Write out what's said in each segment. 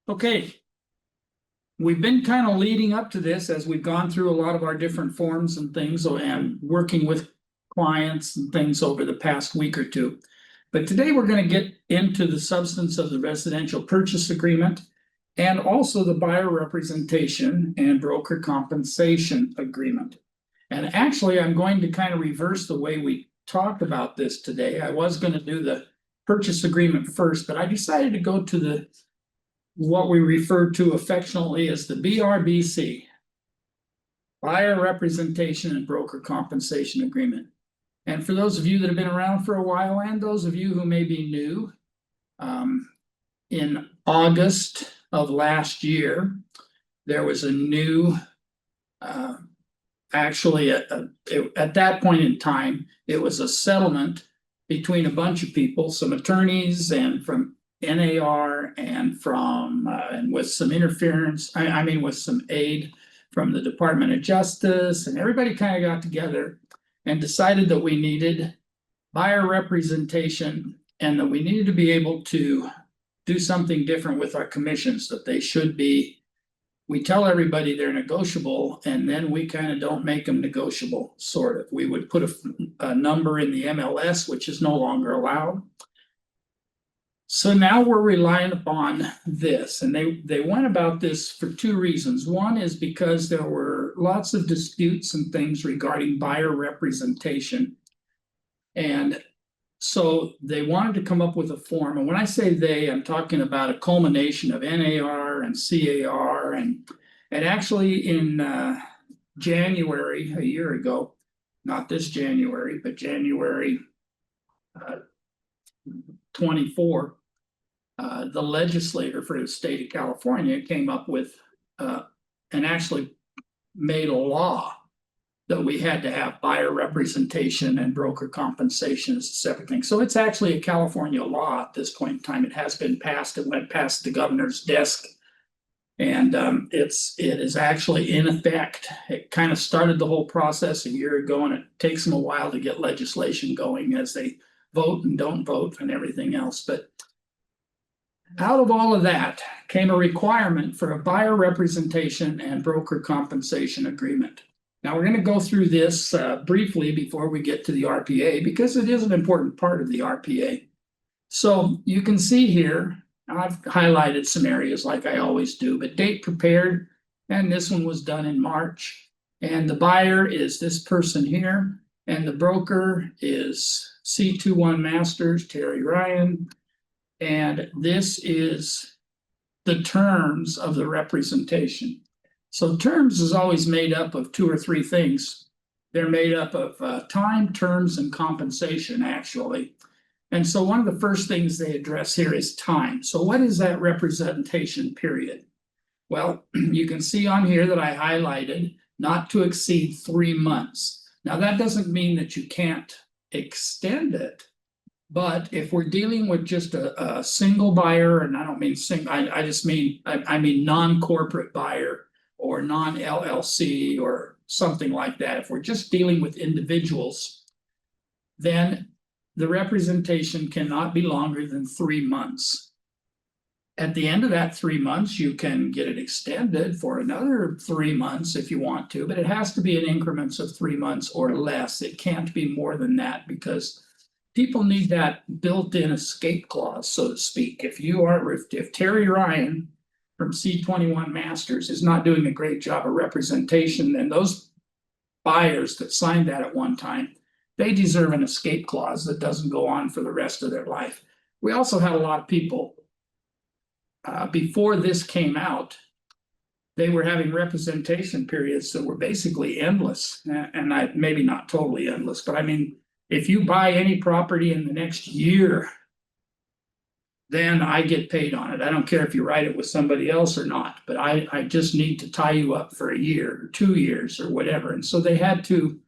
Okay, we've been kind of leading up to this as we've gone through a lot of our different forms and things and working with clients and things over the past week or two. But today we're going to get into the substance of the residential purchase agreement and also the buyer representation and broker compensation agreement. And actually, I'm going to kind of reverse the way we talked about this today. I was going to do the purchase agreement first, but I decided to go to what we refer to affectionately as the BRBC, Buyer Representation and Broker Compensation Agreement. And for those of you that have been around for a while, and those of you who may be new, in August of last year, there was a new, actually at that point in time, it was a settlement between a bunch of people, some attorneys and from NAR and from and with some interference, I mean with some aid from the Department of Justice, and everybody kind of got together and decided that we needed buyer representation and that we needed to be able to do something different with our commissions, that they should be, we tell everybody they're negotiable and then we kind of don't make them negotiable, sort of. We would put a number in the MLS, which is no longer allowed. So now we're relying upon this, and they went about this for two reasons. One is because there were lots of disputes and things regarding buyer representation. And so they wanted to come up with a form. And when I say they, I'm talking about a culmination of NAR and CAR. And actually in January, a year ago, not this January, but January 24, the legislator for the state of California came up with and actually made a law that we had to have buyer representation and broker compensation as a separate thing. So it's actually a California law at this point in time. It has been passed. It went past the governor's desk, and it is actually in effect. It kind of started the whole process a year ago, and it takes them a while to get legislation going as they vote and don't vote and everything else. But out of all of that came a requirement for a buyer representation and broker compensation agreement. Now we're going to go through this briefly before we get to the RPA, because it is an important part of the RPA. So you can see here, I've highlighted some areas like I always do, but date prepared, and this one was done in March. And the buyer is this person here, and the broker is C21 Masters, Terry Ryan. And this is the terms of the representation. So terms is always made up of two or three things. They're made up of time, terms, and compensation, actually. And so one of the first things they address here is time. So what is that representation period? Well, you can see on here that I highlighted not to exceed 3 months. Now that doesn't mean that you can't extend it. But if we're dealing with just a single buyer, and I don't mean single, I just mean, I mean non-corporate buyer or non-LLC or something like that. If we're just dealing with individuals, then the representation cannot be longer than 3 months. At the end of that 3 months, you can get it extended for another 3 months if you want to, but it has to be in increments of 3 months or less. It can't be more than that, because people need that built-in escape clause, so to speak. If Terry Ryan from C21 Masters is not doing a great job of representation, then those buyers that signed that at one time, they deserve an escape clause that doesn't go on for the rest of their life. We also had a lot of people, before this came out, they were having representation periods that were basically endless. And maybe not totally endless, but I mean, if you buy any property in the next year, then I get paid on it. I don't care if you write it with somebody else or not, but I just need to tie you up for a year or 2 years or whatever. And so they had to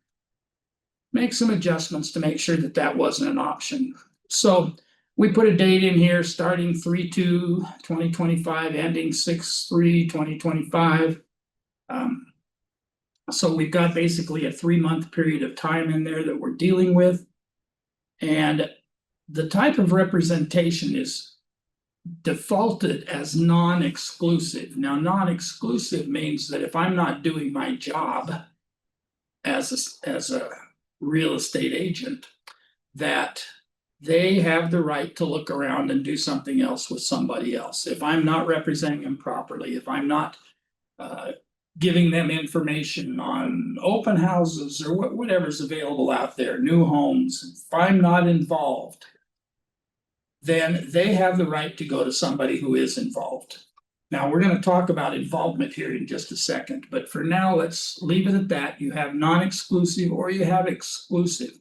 make some adjustments to make sure that that wasn't an option. So we put a date in here starting 3/2/2025, ending 6/3/2025. So we've got basically a 3-month period of time in there that we're dealing with. And the type of representation is defaulted as non-exclusive. Now, non-exclusive means that if I'm not doing my job as a real estate agent, that they have the right to look around and do something else with somebody else. If I'm not representing them properly, if I'm not giving them information on open houses or whatever's available out there, new homes, if I'm not involved, then they have the right to go to somebody who is involved. Now, we're going to talk about involvement here in just a second, but for now, let's leave it at that. You have non-exclusive or you have exclusive.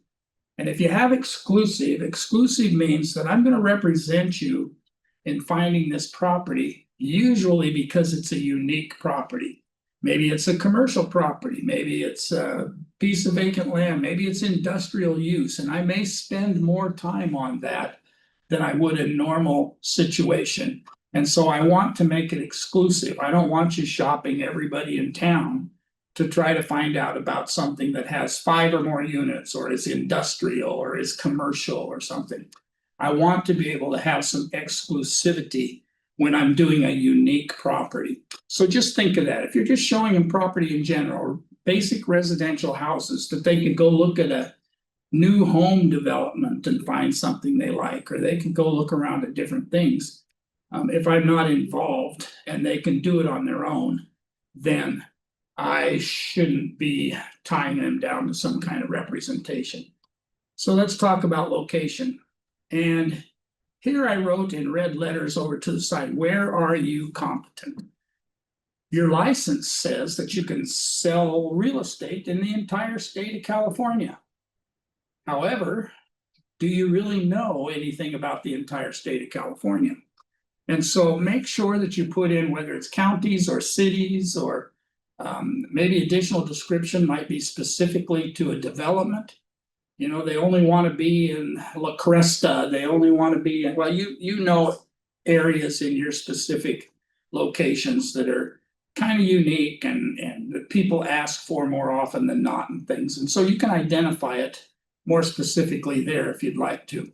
And if you have exclusive, exclusive means that I'm going to represent you in finding this property, usually because it's a unique property. Maybe it's a commercial property, maybe it's a piece of vacant land, maybe it's industrial use, and I may spend more time on that than I would in normal situation. And so I want to make it exclusive. I don't want you shopping everybody in town to try to find out about something that has 5 or more units or is industrial or is commercial or something. I want to be able to have some exclusivity when I'm doing a unique property. So just think of that. If you're just showing them property in general, basic residential houses that they can go look at a new home development and find something they like, or they can go look around at different things. If I'm not involved and they can do it on their own, then I shouldn't be tying them down to some kind of representation. So let's talk about location. And here I wrote in red letters over to the side, where are you competent? Your license says that you can sell real estate in the entire state of California. However, do you really know anything about the entire state of California? And so make sure that you put in whether it's counties or cities or maybe additional description might be specifically to a development. You know, they only want to be in La Cresta. They only want to be in, well, you know areas in your specific locations that are kind of unique and that people ask for more often than not and things. And so you can identify it more specifically there if you'd like to.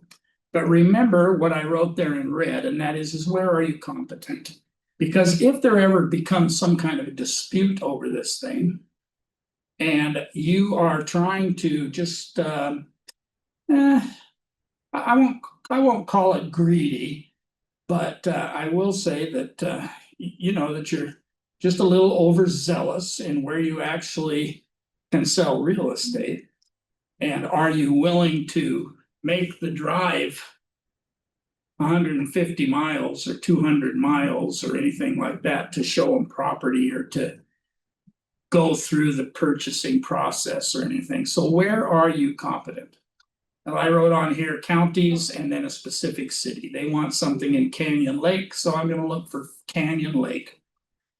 But remember what I wrote there in red, and that is where are you competent? Because if there ever becomes some kind of a dispute over this thing, and you are trying to just I won't call it greedy, but I will say that you know that you're just a little overzealous in where you actually can sell real estate. And are you willing to make the drive 150 miles or 200 miles or anything like that to show them property or to go through the purchasing process or anything? So where are you competent? And I wrote on here counties and then a specific city. They want something in Canyon Lake, so I'm going to look for Canyon Lake.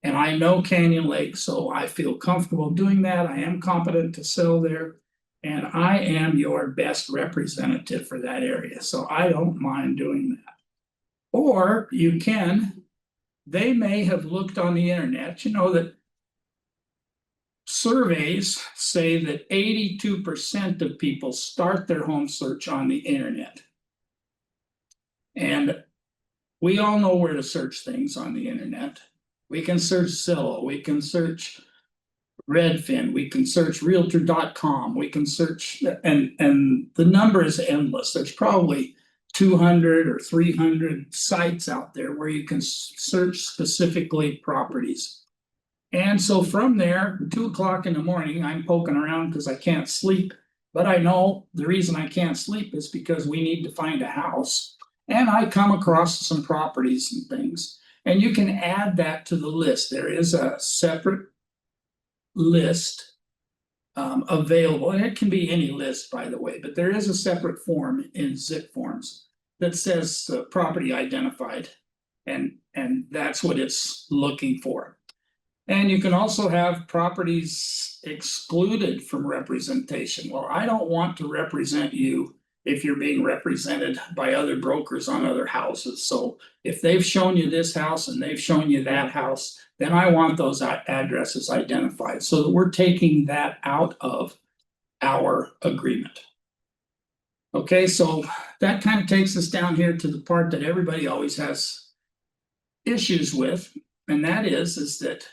And I know Canyon Lake, so I feel comfortable doing that. I am competent to sell there. And I am your best representative for that area, so I don't mind doing that. Or you can, they may have looked on the internet, you know that surveys say that 82% of people start their home search on the internet. And we all know where to search things on the internet. We can search Zillow, we can search Redfin, we can search realtor.com, we can search, and the number is endless. There's probably 200 or 300 sites out there where you can search specifically properties. And so from there, 2 o'clock in the morning, I'm poking around because I can't sleep. But I know the reason I can't sleep is because we need to find a house. And I come across some properties and things. And you can add that to the list. There is a separate list available, and it can be any list, by the way, but there is a separate form in Zip Forms that says property identified, and that's what it's looking for. And you can also have properties excluded from representation. Well, I don't want to represent you if you're being represented by other brokers on other houses. So if they've shown you this house and they've shown you that house, then I want those addresses identified so that we're taking that out of our agreement. Okay, so that kind of takes us down here to the part that everybody always has issues with, and that is that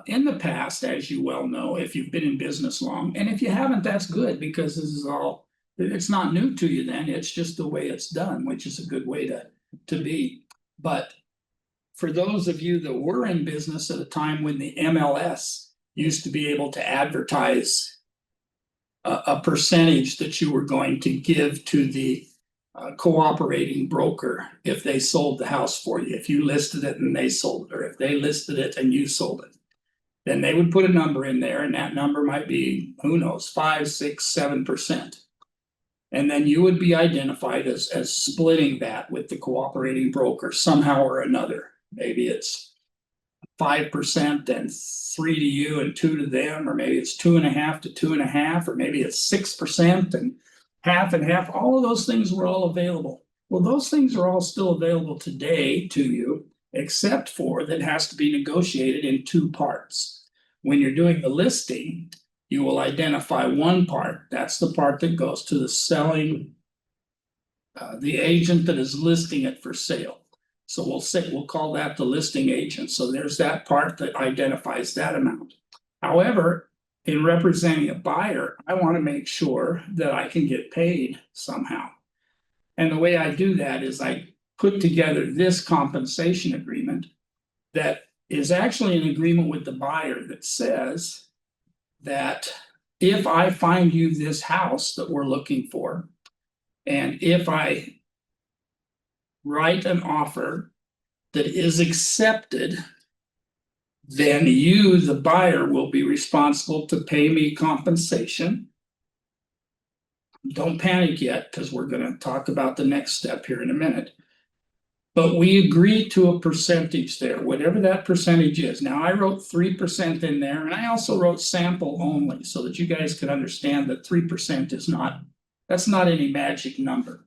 in the past, as you well know, if you've been in business long, and if you haven't, that's good, because this is all, it's not new to you then, it's just the way it's done, which is a good way to be. But for those of you that were in business at a time when the MLS used to be able to advertise a percentage that you were going to give to the cooperating broker if they sold the house for you, if you listed it and they sold it, or if they listed it and you sold it, then they would put a number in there, and that number might be, who knows, 5, 6, 7%. And then you would be identified as splitting that with the cooperating broker somehow or another. Maybe it's 5% and 3 to you and 2 to them, or maybe it's 2.5 to 2.5, or maybe it's 6% and half. All of those things were all available. Well, those things are all still available today to you, except for that has to be negotiated in 2 parts. When you're doing the listing, you will identify one part. That's the part that goes to the selling, the agent that is listing it for sale. So we'll call that the listing agent. So there's that part that identifies that amount. However, in representing a buyer, I want to make sure that I can get paid somehow. And the way I do that is I put together this compensation agreement that is actually an agreement with the buyer that says that if I find you this house that we're looking for, and if I write an offer that is accepted, then you, the buyer, will be responsible to pay me compensation. Don't panic yet, because we're going to talk about the next step here in a minute. But we agree to a percentage there, whatever that percentage is. Now, I wrote 3% in there, and I also wrote sample only, so that you guys could understand that 3% is not, that's not any magic number.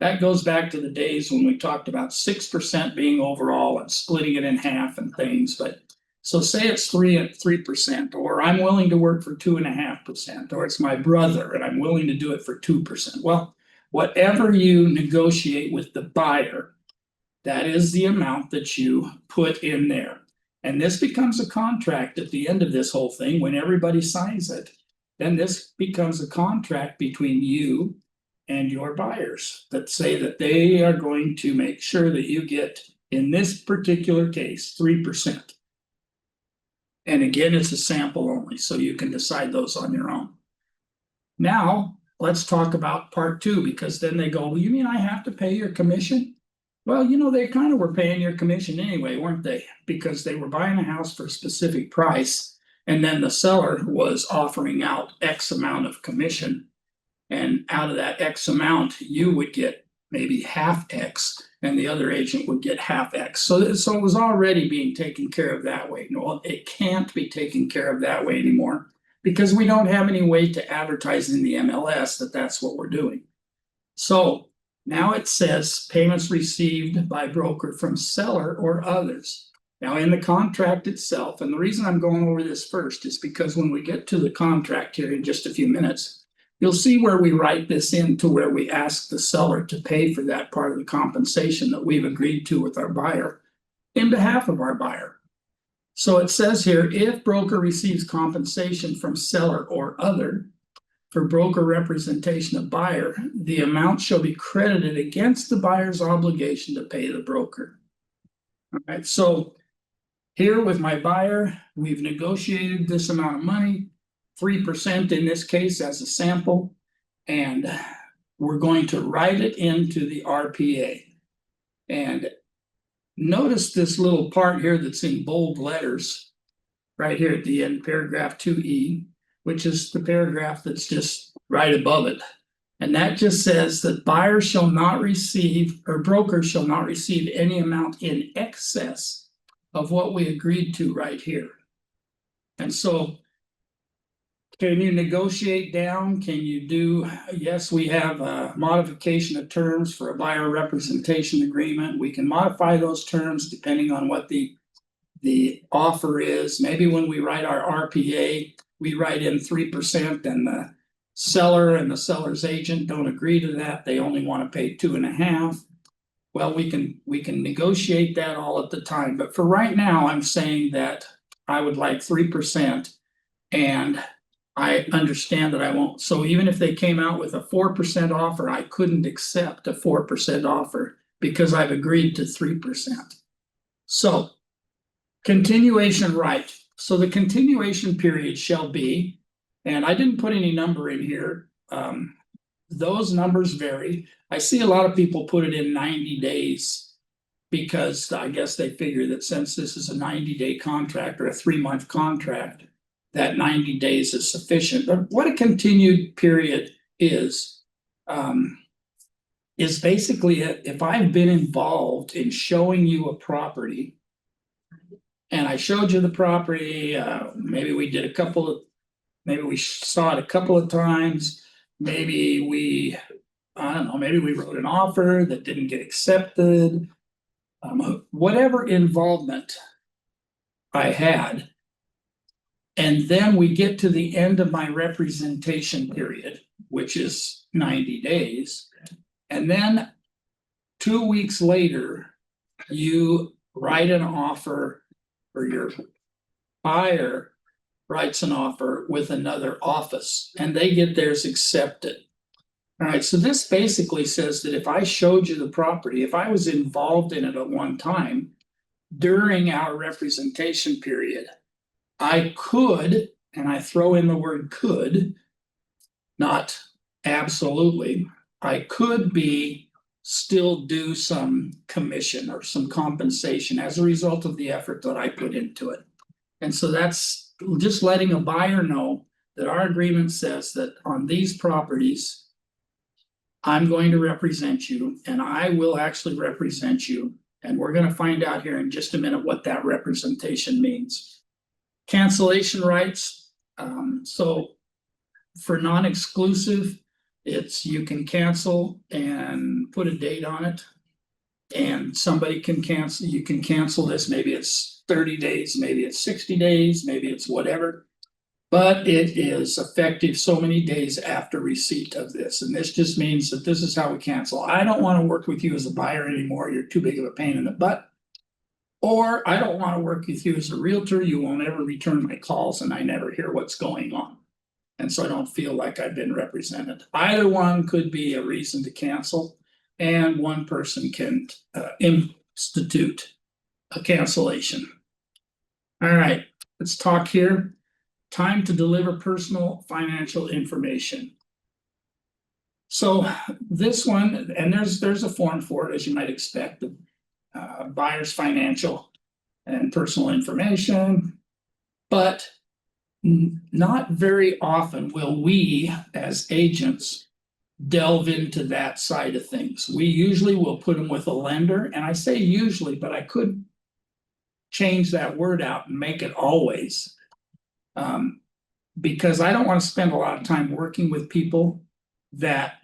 That goes back to the days when we talked about 6% being overall and splitting it in half and things. But so say it's 3%, or I'm willing to work for 2.5%, or it's my brother and I'm willing to do it for 2%. Well, whatever you negotiate with the buyer, that is the amount that you put in there. And this becomes a contract at the end of this whole thing when everybody signs it. Then this becomes a contract between you and your buyers that say that they are going to make sure that you get, in this particular case, 3%. And again, it's a sample only, so you can decide those on your own. Now, let's talk about part 2, because then they go, well, you mean I have to pay your commission? Well, you know, they kind of were paying your commission anyway, weren't they? Because they were buying a house for a specific price, and then the seller was offering out X amount of commission. And out of that X amount, you would get maybe half X, and the other agent would get half X. So it was already being taken care of that way. No, it can't be taken care of that way anymore, because we don't have any way to advertise in the MLS that that's what we're doing. So now it says payments received by broker from seller or others. Now in the contract itself, and the reason I'm going over this first is because when we get to the contract here in just a few minutes, you'll see where we write this into where we ask the seller to pay for that part of the compensation that we've agreed to with our buyer in behalf of our buyer. So it says here, if broker receives compensation from seller or other for broker representation of buyer, the amount shall be credited against the buyer's obligation to pay the broker. All right, so here with my buyer, we've negotiated this amount of money, 3% in this case as a sample, and we're going to write it into the RPA. And notice this little part here that's in bold letters right here at the end, paragraph 2E, which is the paragraph that's just right above it. And that just says that buyer shall not receive, or broker shall not receive any amount in excess of what we agreed to right here. And so can you negotiate down? Can you do, yes, we have a modification of terms for a buyer representation agreement. We can modify those terms depending on what the offer is. Maybe when we write our RPA, we write in 3% and the seller and the seller's agent don't agree to that. They only want to pay 2.5. Well, we can negotiate that all at the time, but for right now, I'm saying that I would like 3%. And I understand that I won't, so even if they came out with a 4% offer, I couldn't accept a 4% offer because I've agreed to 3%. So continuation right, so the continuation period shall be, and I didn't put any number in here. Those numbers vary. I see a lot of people put it in 90 days because I guess they figure that since this is a 90-day contract or a 3-month contract, that 90 days is sufficient. But what a continued period is basically if I've been involved in showing you a property and I showed you the property, maybe we did maybe we saw it a couple of times, maybe I don't know, maybe we wrote an offer that didn't get accepted. Whatever involvement I had, and then we get to the end of my representation period, which is 90 days. And then 2 weeks later, you write an offer, or your buyer writes an offer with another office and they get theirs accepted. All right, so this basically says that if I showed you the property, if I was involved in it at one time during our representation period, I could, and I throw in the word could, not absolutely, I could still do some commission or some compensation as a result of the effort that I put into it. And so that's just letting a buyer know that our agreement says that on these properties, I'm going to represent you, and I will actually represent you. And we're going to find out here in just a minute what that representation means. Cancellation rights. So for non-exclusive, it's you can cancel and put a date on it. And somebody can cancel, you can cancel this. Maybe it's 30 days, maybe it's 60 days, maybe it's whatever. But it is effective so many days after receipt of this. And this just means that this is how we cancel. I don't want to work with you as a buyer anymore. You're too big of a pain in the butt. Or I don't want to work with you as a realtor. You won't ever return my calls and I never hear what's going on. And so I don't feel like I've been represented. Either one could be a reason to cancel, and one person can institute a cancellation. All right, let's talk here. Time to deliver personal financial information. So this one, and there's a form for it, as you might expect, the buyer's financial and personal information, but not very often will we as agents delve into that side of things. We usually will put them with a lender, and I say usually, but I could change that word out and make it always. Because I don't want to spend a lot of time working with people that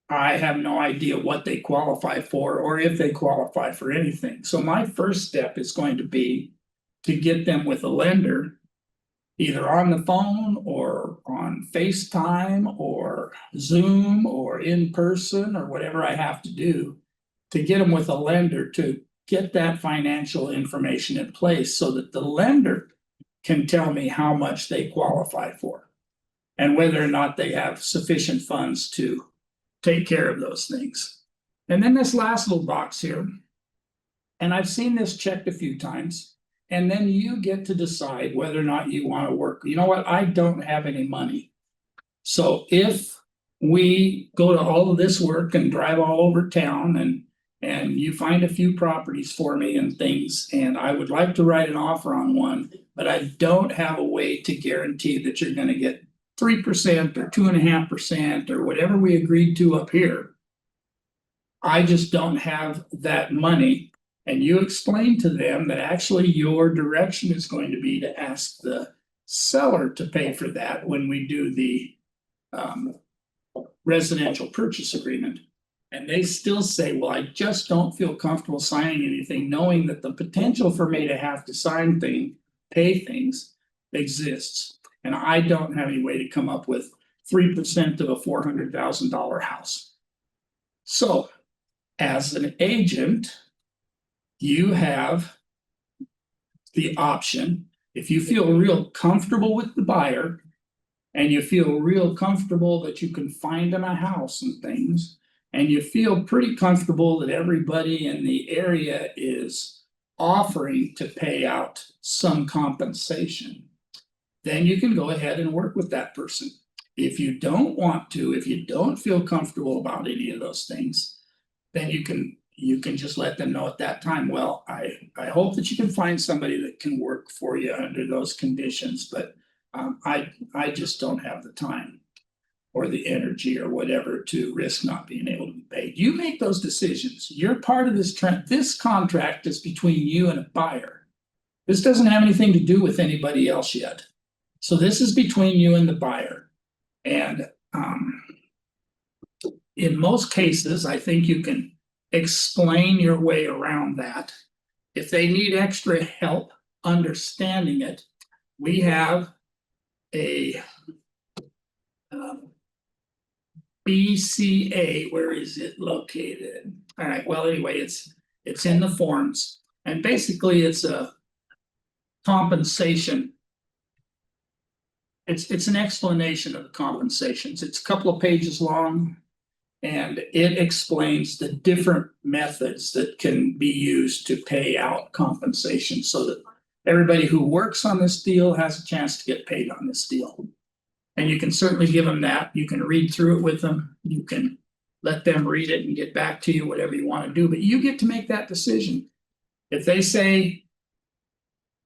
I have no idea what they qualify for or if they qualify for anything. So my first step is going to be to get them with a lender, either on the phone or on FaceTime or Zoom or in person or whatever I have to do to get them with a lender to get that financial information in place so that the lender can tell me how much they qualify for and whether or not they have sufficient funds to take care of those things. And then this last little box here, and I've seen this checked a few times, and then you get to decide whether or not you want to work. You know what? I don't have any money. So if we go to all of this work and drive all over town and you find a few properties for me and things, and I would like to write an offer on one, but I don't have a way to guarantee that you're going to get 3% or 2.5% or whatever we agreed to up here. I just don't have that money. And you explain to them that actually your direction is going to be to ask the seller to pay for that when we do the residential purchase agreement. And they still say, well, I just don't feel comfortable signing anything, knowing that the potential for me to have to pay things exists. And I don't have any way to come up with 3% of a $400,000 house. So as an agent, you have the option, if you feel real comfortable with the buyer and you feel real comfortable that you can find them a house and things, and you feel pretty comfortable that everybody in the area is offering to pay out some compensation, then you can go ahead and work with that person. If you don't want to, if you don't feel comfortable about any of those things, then you can just let them know at that time, well, I hope that you can find somebody that can work for you under those conditions, but I just don't have the time or the energy or whatever to risk not being able to be paid. You make those decisions. You're part of this trend. This contract is between you and a buyer. This doesn't have anything to do with anybody else yet. So this is between you and the buyer. And in most cases, I think you can explain your way around that. If they need extra help understanding it, we have a BCA. Where is it located? All right, well, anyway, it's in the forms, and basically it's a compensation. It's an explanation of the compensations. It's a couple of pages long, and it explains the different methods that can be used to pay out compensation so that everybody who works on this deal has a chance to get paid on this deal. And you can certainly give them that. You can read through it with them. You can let them read it and get back to you, whatever you want to do, but you get to make that decision. If they say,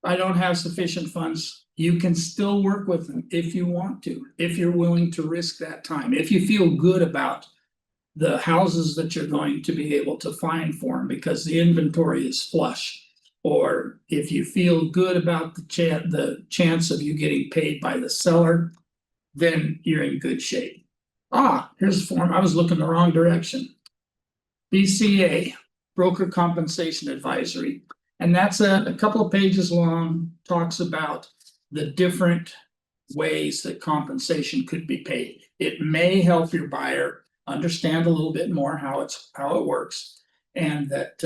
I don't have sufficient funds, you can still work with them if you want to, if you're willing to risk that time, if you feel good about the houses that you're going to be able to find for them because the inventory is flush, or if you feel good about the chance of you getting paid by the seller, then you're in good shape. Here's the form. I was looking the wrong direction. BCA, Broker Compensation Advisory. And that's a couple of pages long, talks about the different ways that compensation could be paid. It may help your buyer understand a little bit more how it works, and that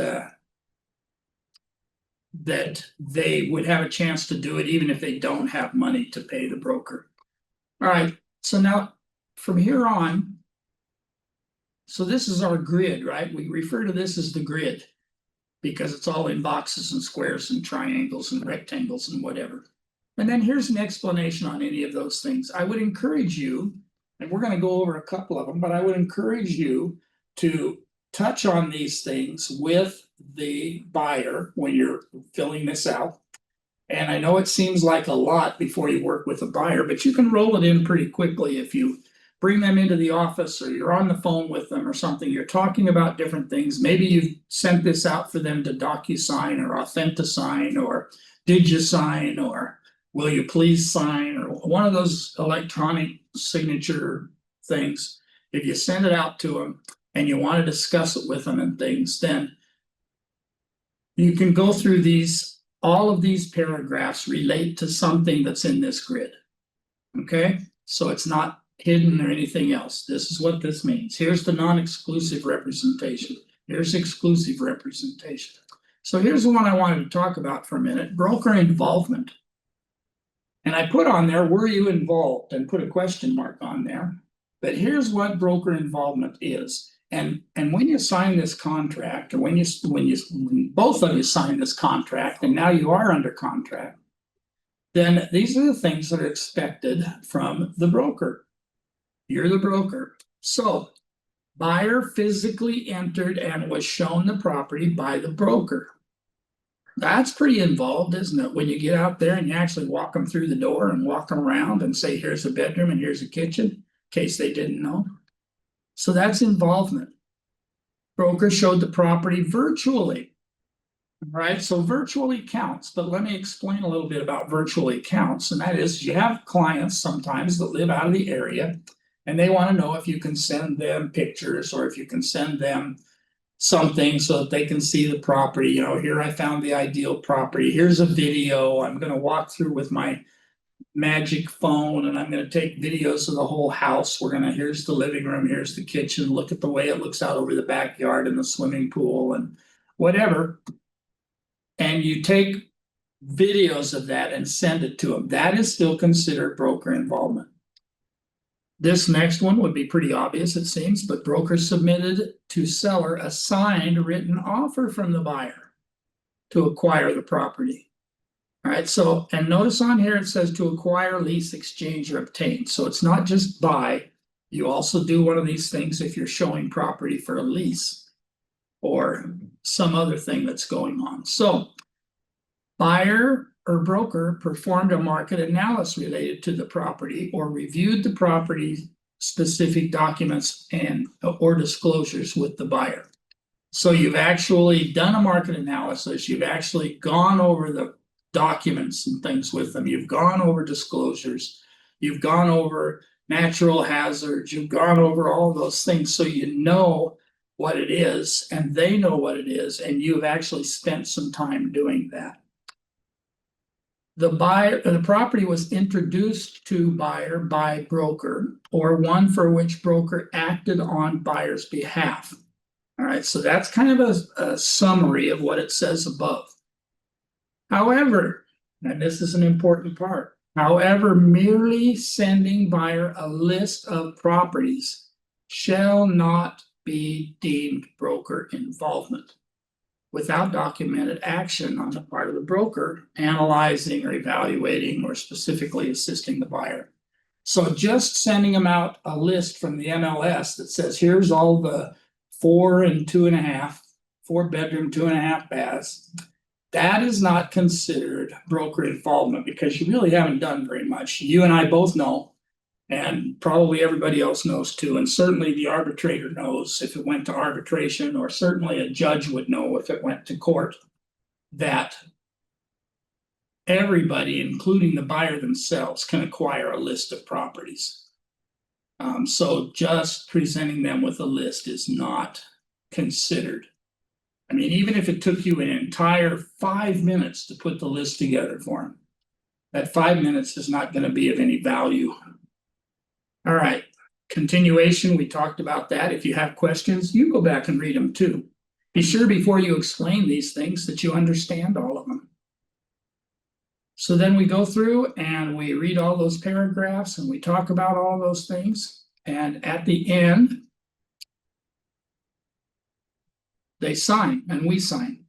they would have a chance to do it even if they don't have money to pay the broker. All right, so now from here on, so this is our grid, right? We refer to this as the grid because it's all in boxes and squares and triangles and rectangles and whatever. And then here's an explanation on any of those things. I would encourage you, and we're going to go over a couple of them, but I would encourage you to touch on these things with the buyer when you're filling this out. And I know it seems like a lot before you work with a buyer, but you can roll it in pretty quickly if you bring them into the office or you're on the phone with them or something. You're talking about different things. Maybe you've sent this out for them to DocuSign or AuthentiSign or DigiSign or will you please sign or one of those electronic signature things. If you send it out to them and you want to discuss it with them and things, then you can go through these. All of these paragraphs relate to something that's in this grid. Okay, so it's not hidden or anything else. This is what this means. Here's the non-exclusive representation. Here's exclusive representation. So here's the one I wanted to talk about for a minute, broker involvement. And I put on there, were you involved? And put a question mark on there. But here's what broker involvement is. And when you sign this contract, or when both of you sign this contract, and now you are under contract, then these are the things that are expected from the broker. You're the broker. So buyer physically entered and was shown the property by the broker. That's pretty involved, isn't it? When you get out there and you actually walk them through the door and walk them around and say, here's a bedroom and here's a kitchen, in case they didn't know. So that's involvement. Broker showed the property virtually, right? So virtually counts, but let me explain a little bit about virtually counts. And that is you have clients sometimes that live out of the area and they want to know if you can send them pictures or if you can send them something so that they can see the property. You know, here I found the ideal property. Here's a video. I'm going to walk through with my magic phone and I'm gonna take videos of the whole house. Here's the living room, here's the kitchen, look at the way it looks out over the backyard and the swimming pool and whatever. And you take videos of that and send it to them. That is still considered broker involvement. This next one would be pretty obvious, it seems, but broker submitted to seller a signed written offer from the buyer to acquire the property. All right, so, and notice on here it says to acquire, lease, exchange, or obtain. So it's not just buy. You also do one of these things if you're showing property for a lease or some other thing that's going on. So buyer or broker performed a market analysis related to the property or reviewed the property specific documents and or disclosures with the buyer. So you've actually done a market analysis, you've actually gone over the documents and things with them, you've gone over disclosures, you've gone over natural hazards, you've gone over all those things, so you know what it is and they know what it is, and you've actually spent some time doing that. The property was introduced to buyer by broker or one for which broker acted on buyer's behalf. All right, so that's kind of a summary of what it says above. However, and this is an important part, however, merely sending buyer a list of properties shall not be deemed broker involvement without documented action on the part of the broker, analyzing or evaluating or specifically assisting the buyer. So just sending them out a list from the MLS that says, here's all the 4 and 2.5, 4-bedroom, 2.5 baths, that is not considered broker involvement because you really haven't done very much. You and I both know, and probably everybody else knows too, and certainly the arbitrator knows if it went to arbitration, or certainly a judge would know if it went to court, that everybody, including the buyer themselves, can acquire a list of properties. So just presenting them with a list is not considered. I mean, even if it took you an entire 5 minutes to put the list together for them, that 5 minutes is not going to be of any value. All right, continuation, we talked about that. If you have questions, you go back and read them too. Be sure before you explain these things that you understand all of them. So then we go through and we read all those paragraphs and we talk about all those things. And at the end, they sign and we sign.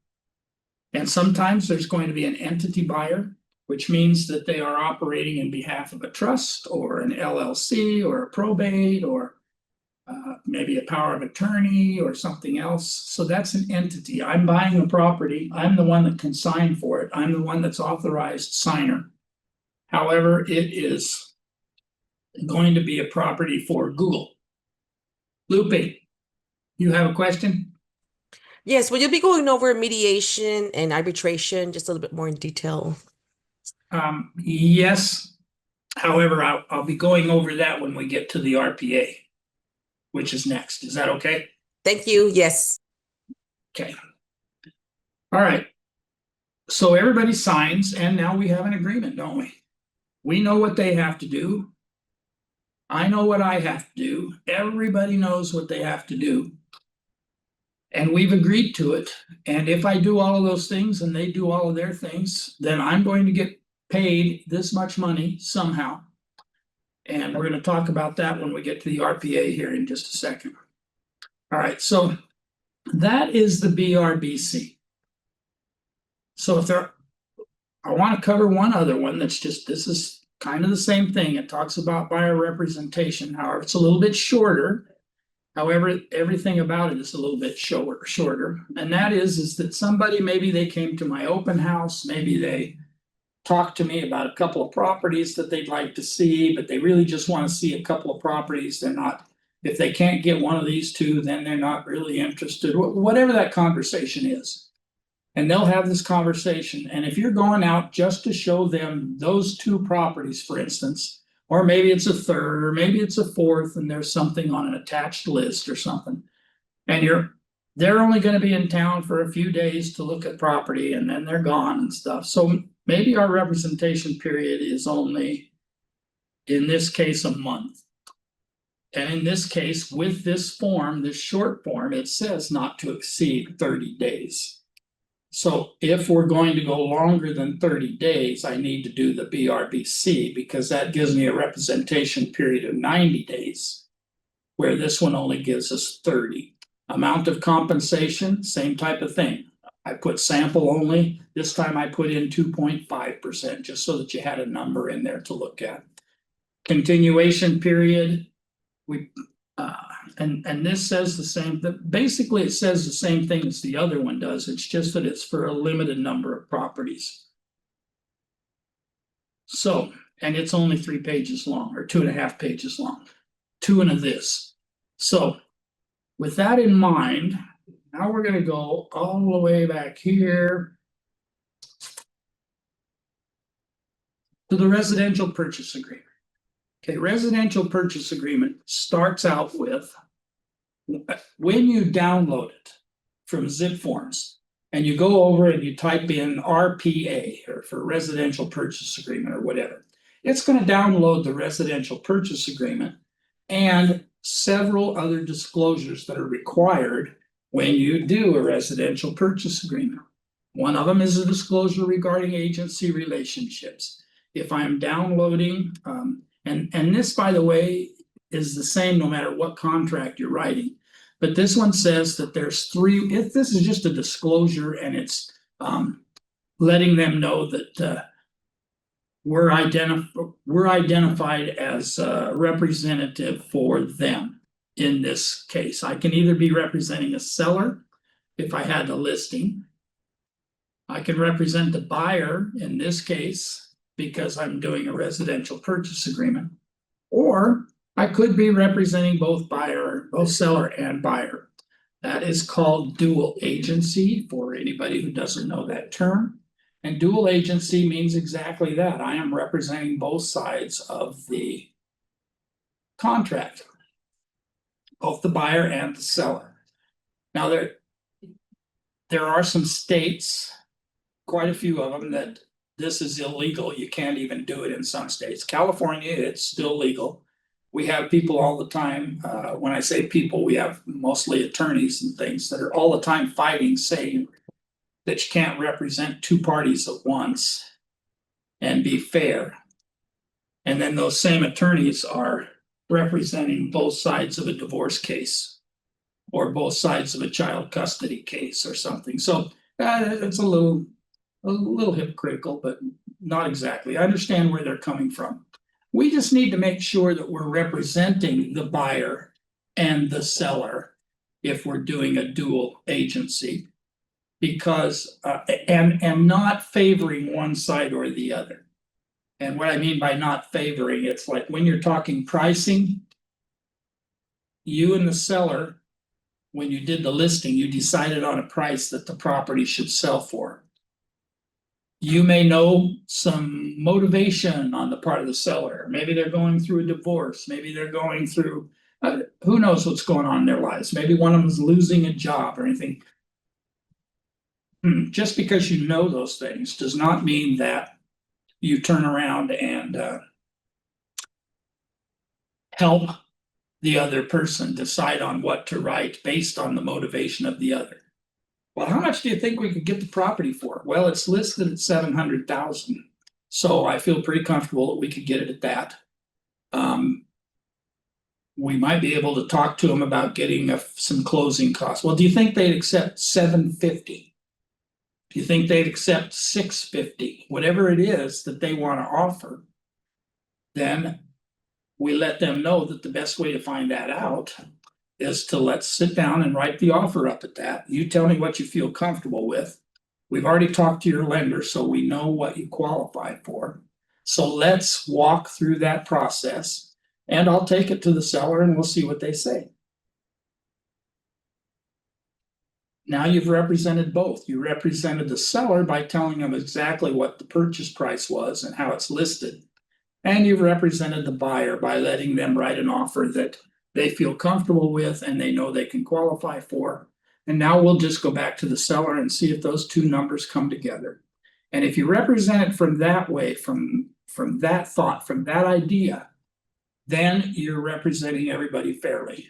And sometimes there's going to be an entity buyer, which means that they are operating in behalf of a trust or an LLC or a probate or maybe a power of attorney or something else. So that's an entity. I'm buying the property. I'm the one that can sign for it. I'm the one that's authorized signer. However, it is going to be a property for Google. Lupe, you have a question? Yes, will you be going over mediation and arbitration just a little bit more in detail? Yes. However, I'll be going over that when we get to the RPA, which is next. Is that okay? Thank you. Yes. Okay. All right. So everybody signs and now we have an agreement, don't we? We know what they have to do. I know what I have to do. Everybody knows what they have to do. And we've agreed to it. And if I do all of those things and they do all of their things, then I'm going to get paid this much money somehow. And we're going to talk about that when we get to the RPA here in just a second. All right, so that is the BRBC. So if there, I want to cover one other one that's just, this is kind of the same thing. It talks about buyer representation. However, it's a little bit shorter. However, everything about it is a little bit shorter. And that is that somebody, maybe they came to my open house, maybe they talked to me about a couple of properties that they'd like to see, but they really just want to see a couple of properties. They're not, if they can't get one of these two, then they're not really interested, whatever that conversation is. And they'll have this conversation. And if you're going out just to show them those two properties, for instance, or maybe it's a third, or maybe it's a fourth, and there's something on an attached list or something, and they're only going to be in town for a few days to look at property, and then they're gone and stuff. So maybe our representation period is only in this case, a month. And in this case, with this form, this short form, it says not to exceed 30 days. So if we're going to go longer than 30 days, I need to do the BRBC because that gives me a representation period of 90 days, where this one only gives us 30. Amount of compensation, same type of thing. I put sample only. This time I put in 2.5%, just so that you had a number in there to look at. Continuation period, and this says the same, basically it says the same thing as the other one does. It's just that it's for a limited number of properties. So, and it's only 3 pages long, or 2.5 pages long, 2 of this. So with that in mind, now we're going to go all the way back here to the residential purchase agreement. Okay, residential purchase agreement starts out with, when you download it from Zip Forms and you go over and you type in RPA, or for residential purchase agreement or whatever, it's going to download the residential purchase agreement and several other disclosures that are required when you do a residential purchase agreement. One of them is a disclosure regarding agency relationships. If I'm downloading, and this, by the way, is the same no matter what contract you're writing. But this one says that there's 3, if this is just a disclosure and it's letting them know that we're identified as a representative for them in this case. I can either be representing a seller if I had a listing. I can represent the buyer in this case because I'm doing a residential purchase agreement. Or I could be representing both seller and buyer. That is called dual agency for anybody who doesn't know that term. And dual agency means exactly that. I am representing both sides of the contract, both the buyer and the seller. Now there are some states, quite a few of them, that this is illegal. You can't even do it in some states. California, it's still legal. We have people all the time, when I say people, we have mostly attorneys and things that are all the time fighting, saying that you can't represent 2 parties at once and be fair. And then those same attorneys are representing both sides of a divorce case or both sides of a child custody case or something. So it's a little hypocritical, but not exactly. I understand where they're coming from. We just need to make sure that we're representing the buyer and the seller if we're doing a dual agency, because and not favoring one side or the other. And what I mean by not favoring, it's like when you're talking pricing, you and the seller, when you did the listing, you decided on a price that the property should sell for. You may know some motivation on the part of the seller. Maybe they're going through a divorce. Maybe they're going through, who knows what's going on in their lives. Maybe one of them is losing a job or anything. Just because you know those things does not mean that you turn around and help the other person decide on what to write based on the motivation of the other. Well, how much do you think we could get the property for? Well, it's listed at 700,000. So I feel pretty comfortable that we could get it at that. We might be able to talk to them about getting some closing costs. Well, do you think they'd accept 750? Do you think they'd accept 650? Whatever it is that they want to offer, then we let them know that the best way to find that out is to let's sit down and write the offer up at that. You tell me what you feel comfortable with. We've already talked to your lender, so we know what you qualify for. So let's walk through that process, and I'll take it to the seller and we'll see what they say. Now you've represented both. You represented the seller by telling them exactly what the purchase price was and how it's listed. And you've represented the buyer by letting them write an offer that they feel comfortable with and they know they can qualify for. And now we'll just go back to the seller and see if those 2 numbers come together. And if you represent it from that way, from that thought, from that idea, then you're representing everybody fairly.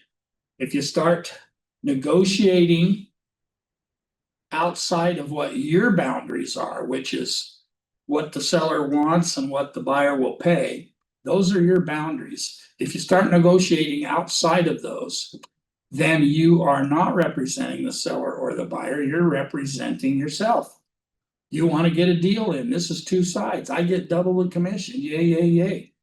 If you start negotiating outside of what your boundaries are, which is what the seller wants and what the buyer will pay, those are your boundaries. If you start negotiating outside of those, then you are not representing the seller or the buyer, you're representing yourself. You want to get a deal in. This is two sides. I get double the commission. Yay, yay, yay.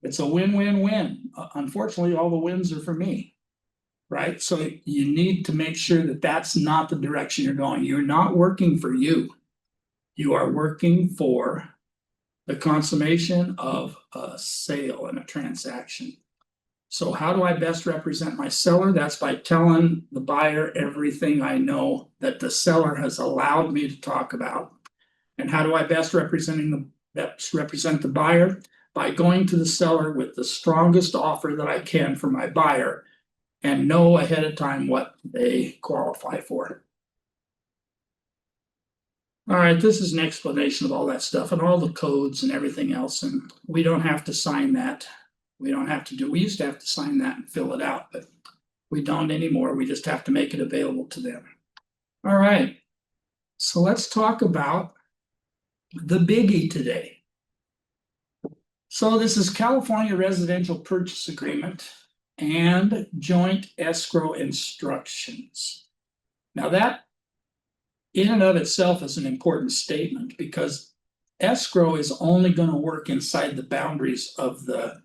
It's a win-win-win. Unfortunately, all the wins are for me. Right? So you need to make sure that that's not the direction you're going. You're not working for you. You are working for the consummation of a sale and a transaction. So how do I best represent my seller? That's by telling the buyer everything I know that the seller has allowed me to talk about. And how do I best represent the buyer? By going to the seller with the strongest offer that I can for my buyer and know ahead of time what they qualify for. All right, this is an explanation of all that stuff and all the codes and everything else, and we don't have to sign that. We don't have to do, we used to have to sign that and fill it out, but we don't anymore. We just have to make it available to them. All right, so let's talk about the biggie today. So this is California Residential Purchase Agreement and joint escrow instructions. Now that in and of itself is an important statement because escrow is only going to work inside the boundaries of the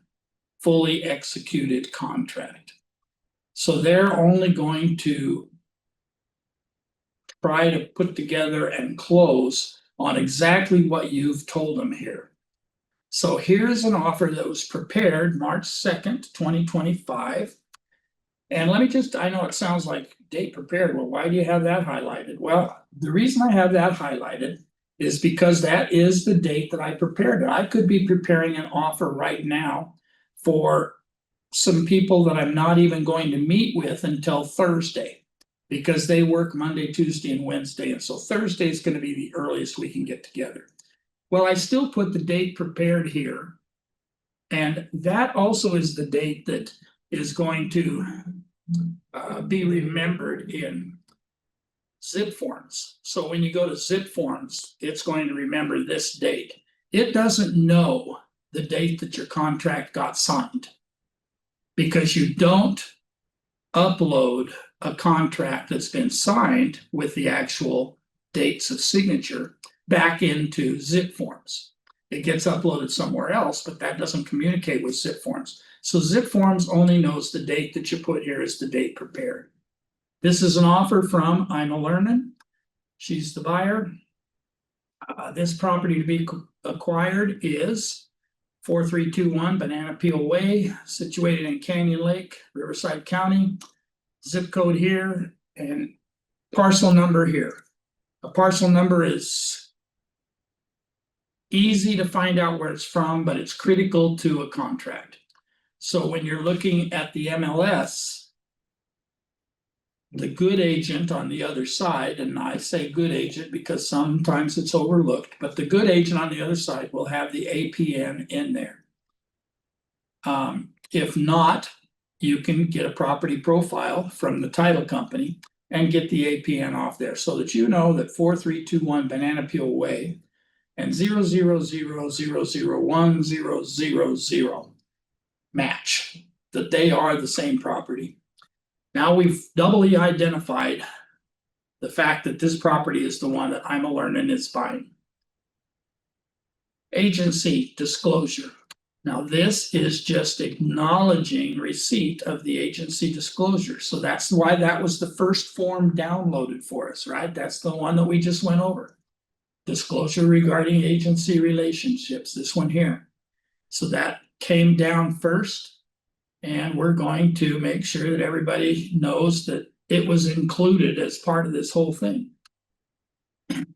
fully executed contract. So they're only going to try to put together and close on exactly what you've told them here. So here's an offer that was prepared March 2nd, 2025. And let me just, I know it sounds like date prepared. Well, why do you have that highlighted? Well, the reason I have that highlighted is because that is the date that I prepared it. I could be preparing an offer right now for some people that I'm not even going to meet with until Thursday because they work Monday, Tuesday, and Wednesday. And so Thursday is going to be the earliest we can get together. Well, I still put the date prepared here. And that also is the date that is going to be remembered in zip forms. So when you go to zip forms, it's going to remember this date. It doesn't know the date that your contract got signed because you don't upload a contract that's been signed with the actual dates of signature back into zip forms. It gets uploaded somewhere else, but that doesn't communicate with zip forms. So zip forms only knows the date that you put here is the date prepared. This is an offer from Ima Lerman. She's the buyer. This property to be acquired is 4321 Banana Peel Way, situated in Canyon Lake, Riverside County. Zip code here and parcel number here. A parcel number is easy to find out where it's from, but it's critical to a contract. So when you're looking at the MLS, the good agent on the other side, and I say good agent because sometimes it's overlooked, but the good agent on the other side will have the APN in there. If not, you can get a property profile from the title company and get the APN off there so that you know that 4321 Banana Peel Way and 000001000 match, that they are the same property. Now we've doubly identified the fact that this property is the one that Ima Lerman is buying. Agency disclosure. Now this is just acknowledging receipt of the agency disclosure. So that's why that was the first form downloaded for us, right? That's the one that we just went over. Disclosure regarding agency relationships, this one here. So that came down first. And we're going to make sure that everybody knows that it was included as part of this whole thing.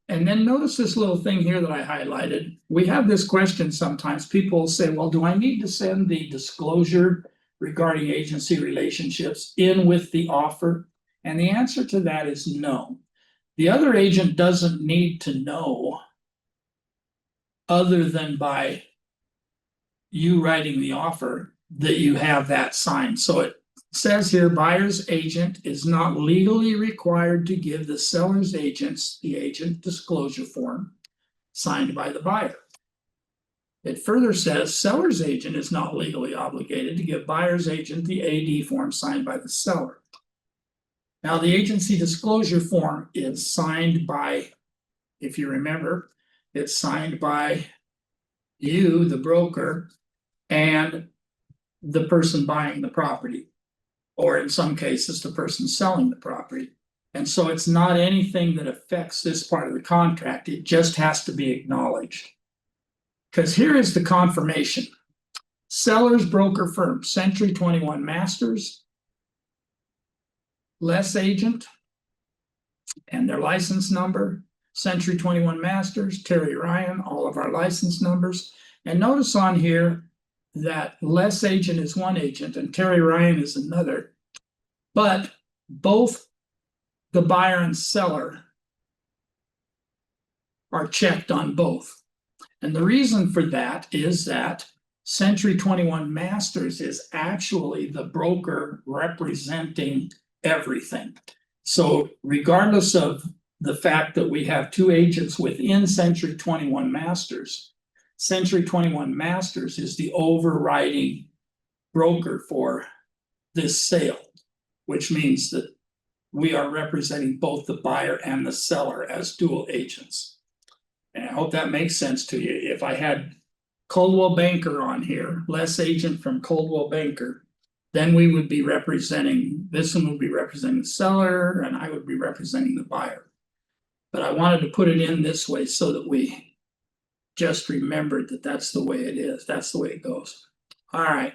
And then notice this little thing here that I highlighted. We have this question sometimes. People say, well, do I need to send the disclosure regarding agency relationships in with the offer? And the answer to that is no. The other agent doesn't need to know other than by you writing the offer that you have that signed. So it says here, buyer's agent is not legally required to give the seller's agents the agent disclosure form signed by the buyer. It further says seller's agent is not legally obligated to give buyer's agent the AD form signed by the seller. Now, the agency disclosure form is signed by, if you remember, it's signed by you, the broker, and the person buying the property, or in some cases, the person selling the property. And so it's not anything that affects this part of the contract. It just has to be acknowledged. Because here is the confirmation. Seller's broker firm, Century 21 Masters, less agent, and their license number, Century 21 Masters, Terry Ryan, all of our license numbers. And notice on here that less agent is one agent and Terry Ryan is another, but both the buyer and seller are checked on both. And the reason for that is that Century 21 Masters is actually the broker representing everything. So regardless of the fact that we have two agents within Century 21 Masters, Century 21 Masters is the overriding broker for this sale, which means that we are representing both the buyer and the seller as dual agents. And I hope that makes sense to you. If I had Coldwell Banker on here, less agent from Coldwell Banker, then we would be representing, this one would be representing the seller and I would be representing the buyer. But I wanted to put it in this way so that we just remembered that that's the way it is. That's the way it goes. All right.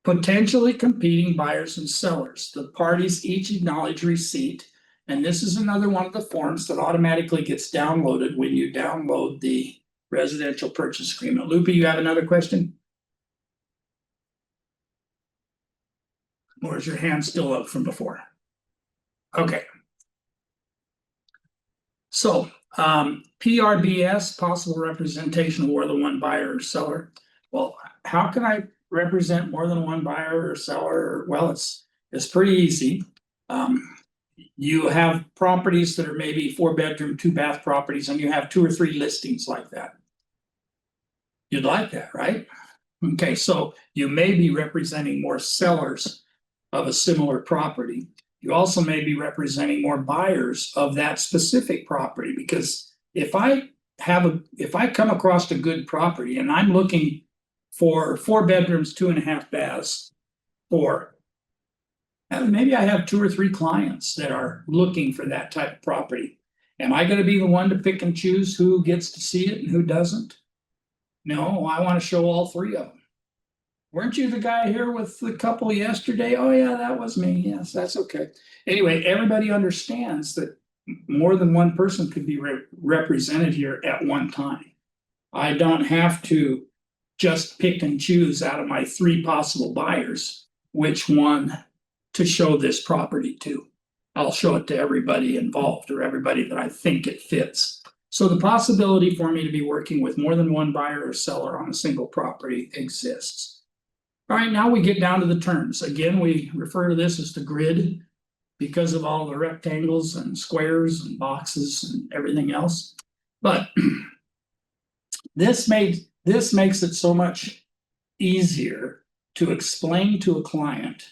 Potentially competing buyers and sellers. The parties each acknowledge receipt. And this is another one of the forms that automatically gets downloaded when you download the residential purchase agreement. Lupe, you have another question? Or is your hand still up from before? Okay. So PRBS, possible representation of more than one buyer or seller. Well, how can I represent more than one buyer or seller? Well, it's pretty easy. You have properties that are maybe 4-bedroom, 2-bath properties, and you have 2 or 3 listings like that. You'd like that, right? Okay, so you may be representing more sellers of a similar property. You also may be representing more buyers of that specific property, because if I come across a good property and I'm looking for 4 bedrooms, 2.5 baths, and maybe I have 2 or 3 clients that are looking for that type of property. Am I going to be the one to pick and choose who gets to see it and who doesn't? No, I want to show all 3 of them. Weren't you the guy here with the couple yesterday? Oh yeah, that was me. Yes, that's okay. Anyway, everybody understands that more than one person could be represented here at one time. I don't have to just pick and choose out of my 3 possible buyers which one to show this property to. I'll show it to everybody involved or everybody that I think it fits. So the possibility for me to be working with more than one buyer or seller on a single property exists. All right, now we get down to the terms. Again, we refer to this as the grid because of all the rectangles and squares and boxes and everything else. But this makes it so much easier to explain to a client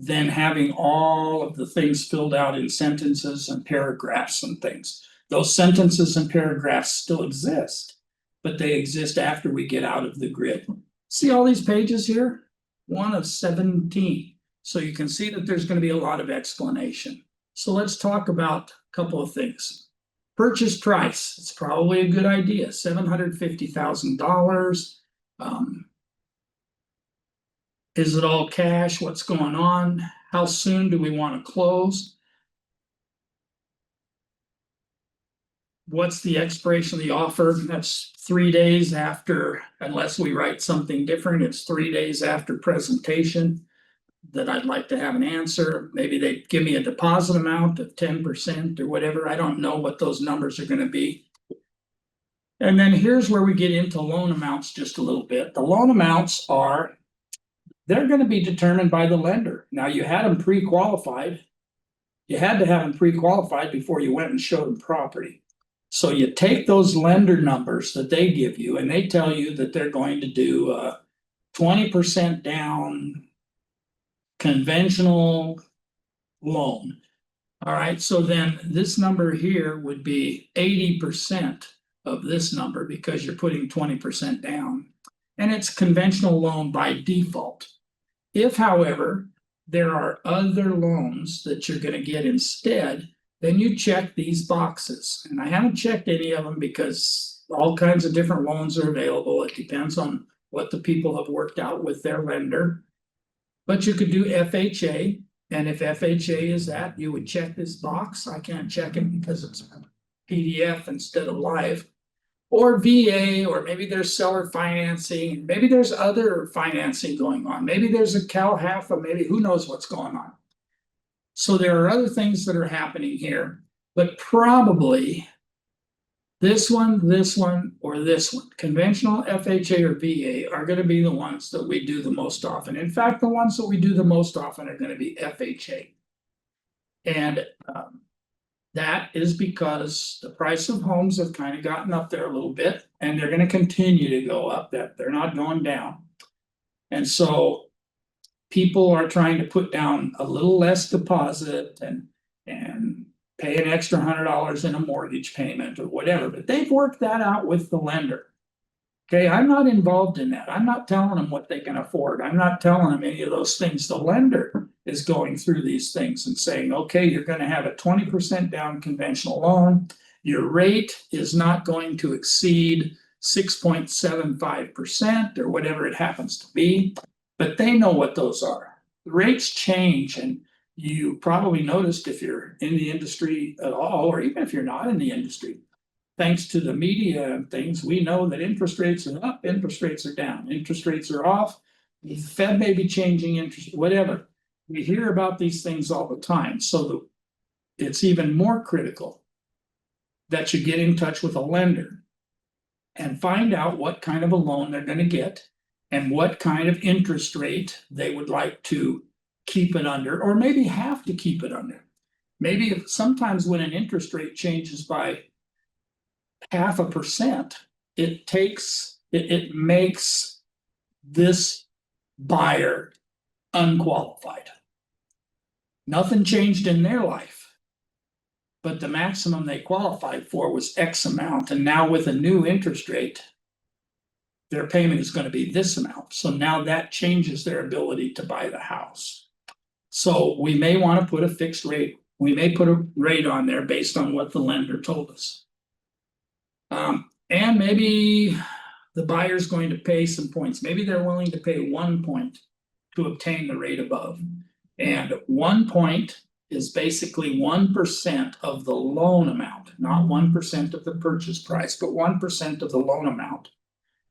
than having all of the things filled out in sentences and paragraphs and things. Those sentences and paragraphs still exist, but they exist after we get out of the grid. See all these pages here? 1 of 17. So you can see that there's going to be a lot of explanation. So let's talk about a couple of things. Purchase price, it's probably a good idea, $750,000. Is it all cash? What's going on? How soon do we want to close? What's the expiration of the offer? That's 3 days after, unless we write something different, it's 3 days after presentation that I'd like to have an answer. Maybe they give me a deposit amount of 10% or whatever. I don't know what those numbers are going to be. And then here's where we get into loan amounts just a little bit. The loan amounts are, they're gonna be determined by the lender. Now, you had them pre-qualified. You had to have them pre-qualified before you went and showed them property. So you take those lender numbers that they give you and they tell you that they're going to do 20% down conventional loan. All right, so then this number here would be 80% of this number because you're putting 20% down. And it's conventional loan by default. If, however, there are other loans that you're gonna get instead, then you check these boxes. And I haven't checked any of them because all kinds of different loans are available. It depends on what the people have worked out with their lender. But you could do FHA, and if FHA is that, you would check this box. I can't check it because it's PDF instead of live. Or VA, or maybe there's seller financing, maybe there's other financing going on. Maybe there's a CalHFA, maybe who knows what's going on. So there are other things that are happening here, but probably this one, or this one, conventional FHA or VA are gonna be the ones that we do the most often. In fact, the ones that we do the most often are gonna be FHA. And that is because the price of homes have kind of gotten up there a little bit, and they're gonna continue to go up, that they're not going down. And so people are trying to put down a little less deposit and pay an extra $100 in a mortgage payment or whatever, but they've worked that out with the lender. Okay, I'm not involved in that. I'm not telling them what they can afford. I'm not telling them any of those things. The lender is going through these things and saying, okay, you're gonna have a 20% down conventional loan. Your rate is not going to exceed 6.75% or whatever it happens to be, but they know what those are. The rates change, and you probably noticed if you're in the industry at all, or even if you're not in the industry, thanks to the media and things, we know that interest rates are up, interest rates are down, interest rates are off. The Fed may be changing interest, whatever. We hear about these things all the time, so it's even more critical that you get in touch with a lender and find out what kind of a loan they're gonna get and what kind of interest rate they would like to keep it under, or maybe have to keep it under. Maybe sometimes when an interest rate changes by 0.5%, it makes this buyer unqualified. Nothing changed in their life, but the maximum they qualified for was X amount, and now with a new interest rate, their payment is gonna be this amount. So now that changes their ability to buy the house. So we may wanna put a fixed rate, we may put a rate on there based on what the lender told us. And maybe the buyer's going to pay some points, maybe they're willing to pay 1 point to obtain the rate above. And 1 point is basically 1% of the loan amount, not 1% of the purchase price, but 1% of the loan amount.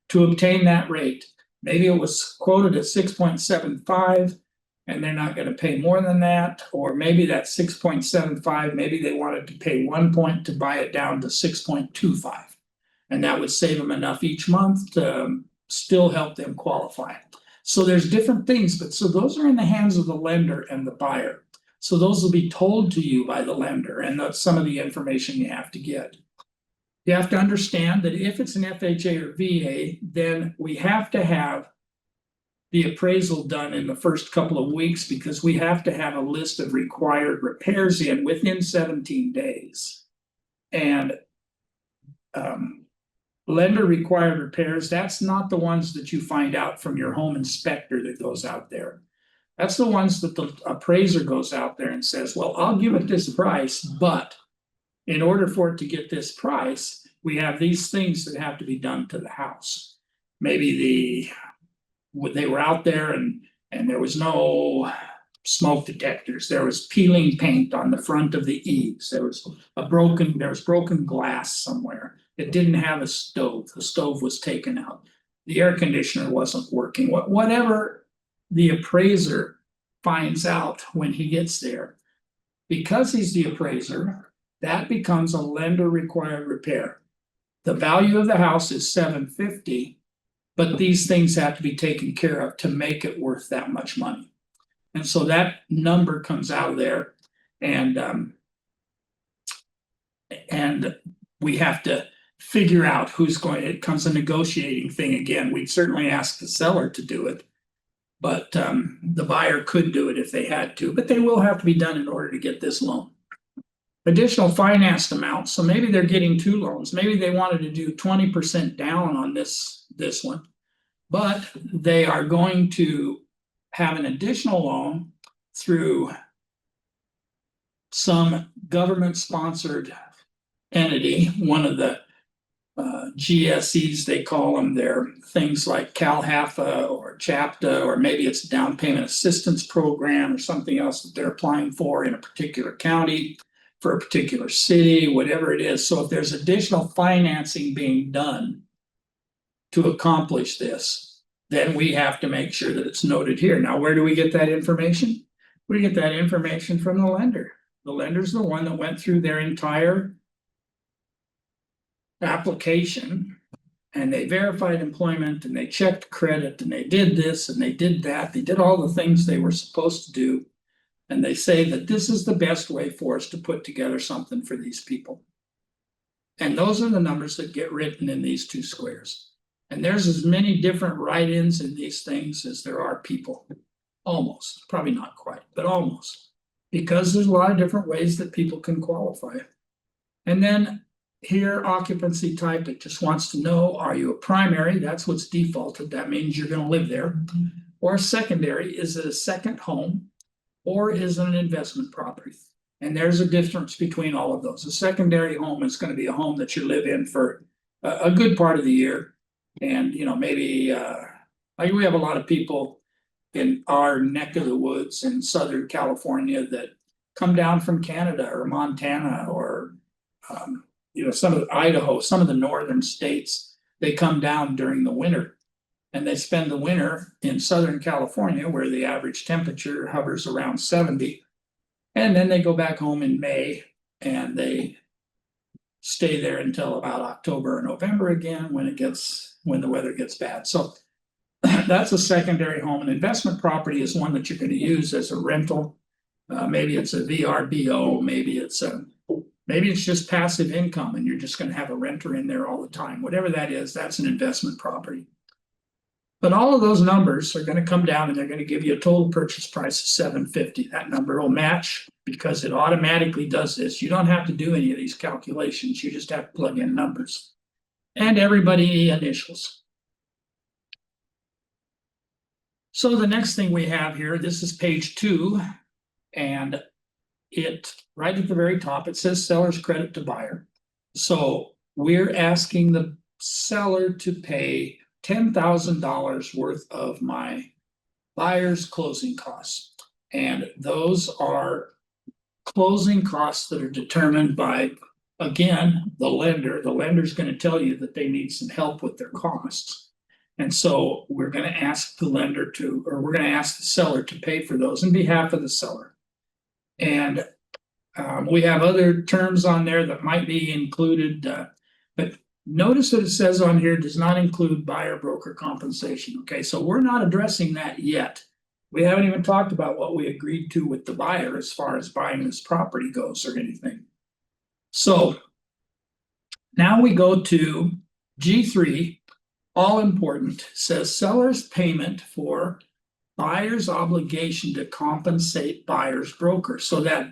To obtain that rate, maybe it was quoted at 6.75. And they're not gonna pay more than that, or maybe that 6.75, maybe they wanted to pay 1 point to buy it down to 6.25. And that would save them enough each month to still help them qualify. So there's different things, but so those are in the hands of the lender and the buyer. So those will be told to you by the lender, and that's some of the information you have to get. You have to understand that if it's an FHA or VA, then we have to have the appraisal done in the first couple of weeks, because we have to have a list of required repairs in within 17 days. And lender required repairs, that's not the ones that you find out from your home inspector that goes out there. That's the ones that the appraiser goes out there and says, well, I'll give it this price, but in order for it to get this price, we have these things that have to be done to the house. Maybe they were out there and there was no smoke detectors, there was peeling paint on the front of the eaves, there was broken glass somewhere, it didn't have a stove, the stove was taken out, the air conditioner wasn't working, whatever the appraiser finds out when he gets there. Because he's the appraiser, that becomes a lender required repair. The value of the house is $750, but these things have to be taken care of to make it worth that much money. And so that number comes out of there, and we have to figure out who's going. It comes a negotiating thing again. We'd certainly ask the seller to do it, but the buyer could do it if they had to, but they will have to be done in order to get this loan. Additional financed amounts, so maybe they're getting two loans. Maybe they wanted to do 20% down on this one, but they are going to have an additional loan through some government-sponsored entity, one of the GSEs, they call them. They're things like CalHAFA or CHAPTA, or maybe it's a down payment assistance program or something else that they're applying for in a particular county, for a particular city, whatever it is. So if there's additional financing being done to accomplish this, then we have to make sure that it's noted here. Now, where do we get that information? We get that information from the lender. The lender's the one that went through their entire application, and they verified employment, and they checked credit, and they did this and they did that. They did all the things they were supposed to do. And they say that this is the best way for us to put together something for these people. And those are the numbers that get written in these two squares. And there's as many different write-ins in these things as there are people. Almost, probably not quite, but almost. Because there's a lot of different ways that people can qualify. And then here, occupancy type, it just wants to know, are you a primary? That's what's defaulted. That means you're going to live there. Or a secondary, is it a second home? Or is it an investment property? And there's a difference between all of those. A secondary home is going to be a home that you live in for a good part of the year. And, maybe like we have a lot of people in our neck of the woods in Southern California that come down from Canada or Montana or, some of Idaho, some of the northern states. They come down during the winter. And they spend the winter in Southern California, where the average temperature hovers around 70. And then they go back home in May, and they stay there until about October or November again, when the weather gets bad. So that's a secondary home. An investment property is one that you're going to use as a rental. Maybe it's a VRBO, maybe it's just passive income, and you're just going to have a renter in there all the time. Whatever that is, that's an investment property. But all of those numbers are going to come down, and they're going to give you a total purchase price of $750. That number will match because it automatically does this. You don't have to do any of these calculations. You just have to plug in numbers. And everybody initials. So the next thing we have here, this is page 2, and it right at the very top, it says seller's credit to buyer. So we're asking the seller to pay $10,000 worth of my buyer's closing costs. And those are closing costs that are determined by, again, the lender. The lender's going to tell you that they need some help with their costs. And so we're going to ask the we're going to ask the seller to pay for those on behalf of the seller. And we have other terms on there that might be included, but notice that it says on here does not include buyer broker compensation. Okay, so we're not addressing that yet. We haven't even talked about what we agreed to with the buyer as far as buying this property goes or anything. So now we go to G3, all important, says seller's payment for buyer's obligation to compensate buyer's broker. So that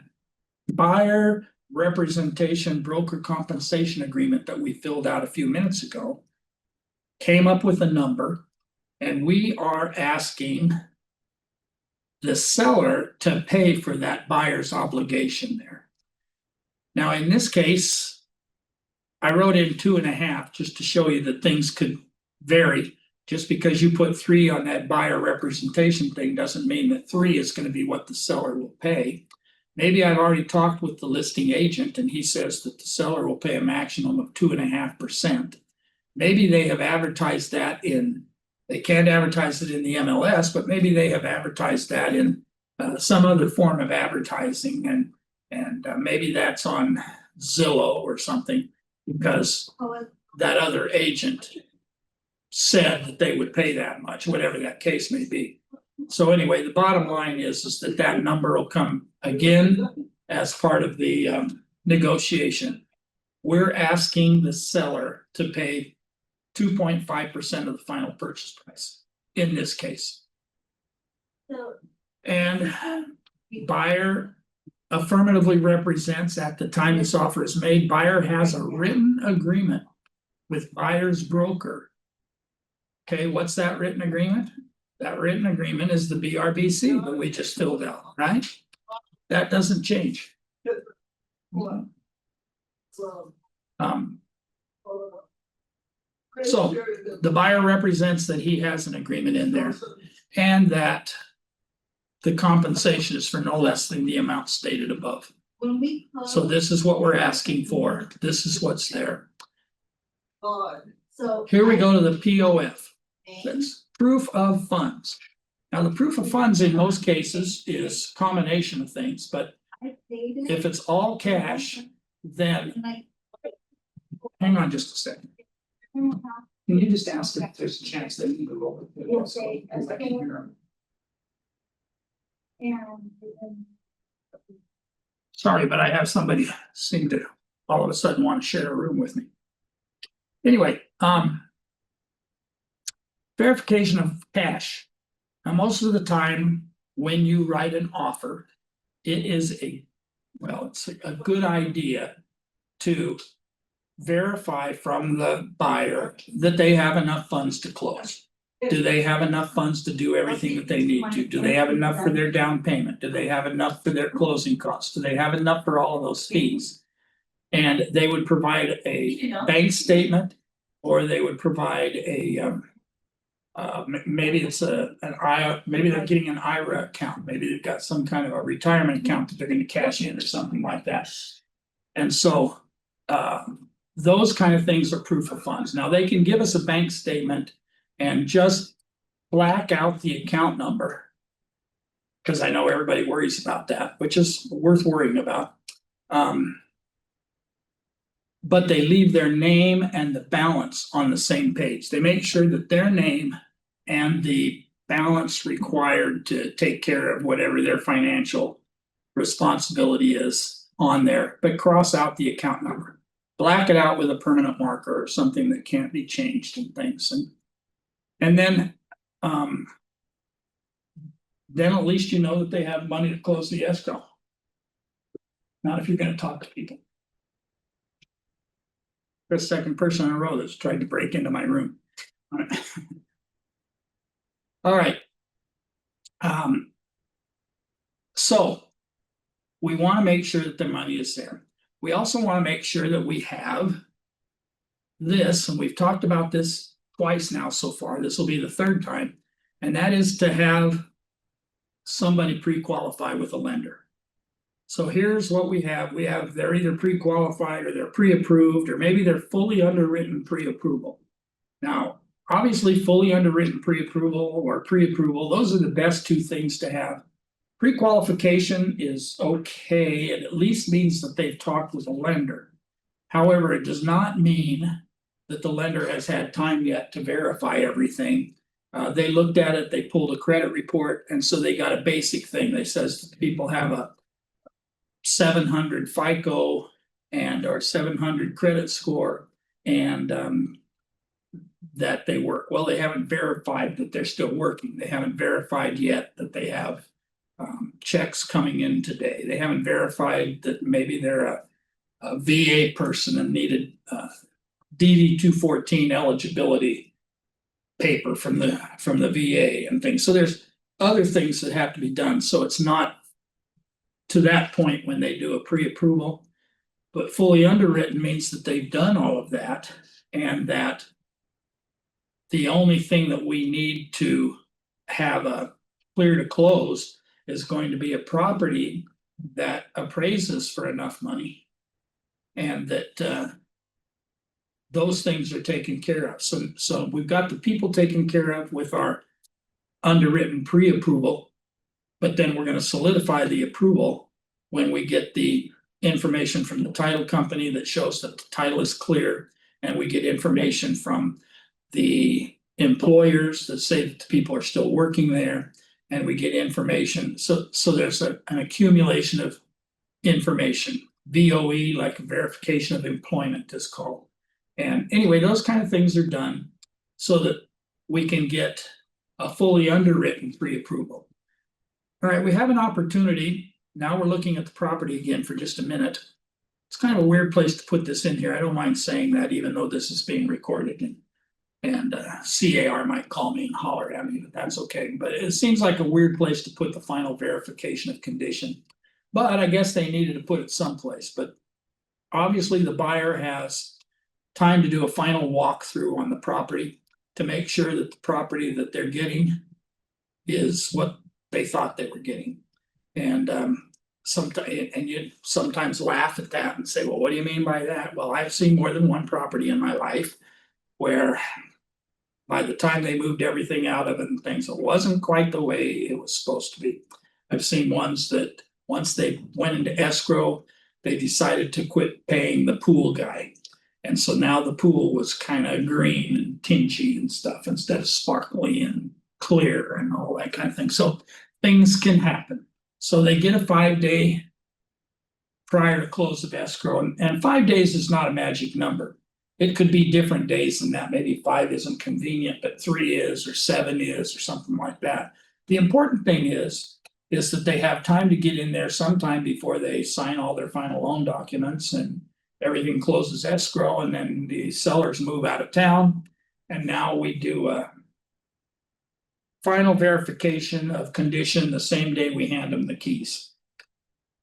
buyer representation broker compensation agreement that we filled out a few minutes ago came up with a number, and we are asking the seller to pay for that buyer's obligation there. Now, in this case, I wrote in 2.5 just to show you that things could vary. Just because you put 3 on that buyer representation thing doesn't mean that 3 is going to be what the seller will pay. Maybe I've already talked with the listing agent, and he says that the seller will pay a maximum of 2.5%. Maybe they have advertised that they can't advertise it in the MLS, but maybe they have advertised that in some other form of advertising, and maybe that's on Zillow or something, because that other agent said that they would pay that much, whatever that case may be. So anyway, the bottom line is that that number will come again as part of the negotiation. We're asking the seller to pay 2.5% of the final purchase price in this case. And buyer affirmatively represents at the time this offer is made, buyer has a written agreement with buyer's broker. Okay, what's that written agreement? That written agreement is the BRBC that we just filled out, right? That doesn't change. So the buyer represents that he has an agreement in there and that the compensation is for no less than the amount stated above. So this is what we're asking for. This is what's there. Here we go to the POF. That's proof of funds. Now, the proof of funds in most cases is a combination of things, but if it's all cash, then hang on just a second. Can you just ask if there's a chance that you can go over? Sorry, but I have somebody seem to all of a sudden want to share a room with me. Anyway, verification of cash. Now, most of the time when you write an offer, it is it's a good idea to verify from the buyer that they have enough funds to close. Do they have enough funds to do everything that they need to? Do they have enough for their down payment? Do they have enough for their closing costs? Do they have enough for all of those fees? And they would provide a bank statement, or they would provide a maybe it's maybe they're getting an IRA account. Maybe they've got some kind of a retirement account that they're going to cash in or something like that. And so those kind of things are proof of funds. Now, they can give us a bank statement and just black out the account number, because I know everybody worries about that, which is worth worrying about. But they leave their name and the balance on the same page. They make sure that their name and the balance required to take care of whatever their financial responsibility is on there, but cross out the account number. Black it out with a permanent marker or something that can't be changed and things. And then at least you know that they have money to close the escrow. Not if you're going to talk to people. The second person in a row that's tried to break into my room. All right. So we want to make sure that the money is there. We also want to make sure that we have this, and we've talked about this twice now so far. This will be the third time, and that is to have somebody pre-qualify with a lender. So here's what we have. They're either pre-qualified or they're pre-approved, or maybe they're fully underwritten pre-approval. Now, obviously, fully underwritten pre-approval or pre-approval, those are the best two things to have. Pre-qualification is okay. It at least means that they've talked with a lender. However, it does not mean that the lender has had time yet to verify everything. They looked at it, they pulled a credit report, and so they got a basic thing. They says people have a 700 FICO or 700 credit score, and that they work. Well, they haven't verified that they're still working. They haven't verified yet that they have checks coming in today. They haven't verified that maybe they're a VA person and needed DD 214 eligibility paper from the VA and things. So there's other things that have to be done. So it's not to that point when they do a pre-approval, but fully underwritten means that they've done all of that, and that the only thing that we need to have a clear to close is going to be a property that appraises for enough money, and that those things are taken care of. So we've got the people taken care of with our underwritten pre-approval, but then we're going to solidify the approval when we get the information from the title company that shows that the title is clear and we get information from the employers that say that the people are still working there, and we get information. So there's an accumulation of information. VOE, like verification of employment, is called. And anyway, those kind of things are done so that we can get a fully underwritten pre-approval. All right, we have an opportunity. Now we're looking at the property again for just a minute. It's kind of a weird place to put this in here. I don't mind saying that, even though this is being recorded, and CAR might call me and holler at me, but that's okay. But it seems like a weird place to put the final verification of condition. But I guess they needed to put it someplace. But obviously the buyer has time to do a final walkthrough on the property to make sure that the property that they're getting is what they thought they were getting. And you sometimes laugh at that and say, well, what do you mean by that? Well, I've seen more than one property in my life where by the time they moved everything out of it and things, it wasn't quite the way it was supposed to be. I've seen ones that once they went into escrow, they decided to quit paying the pool guy. And so now the pool was kind of green and tingy and stuff instead of sparkly and clear and all that kind of thing. So things can happen. So they get a 5-day prior to close of escrow, and 5 days is not a magic number. It could be different days than that. Maybe 5 isn't convenient, but 3 is, or 7 is, or something like that. The important thing is that they have time to get in there sometime before they sign all their final loan documents and everything closes escrow, and then the sellers move out of town. And now we do a final verification of condition the same day we hand them the keys.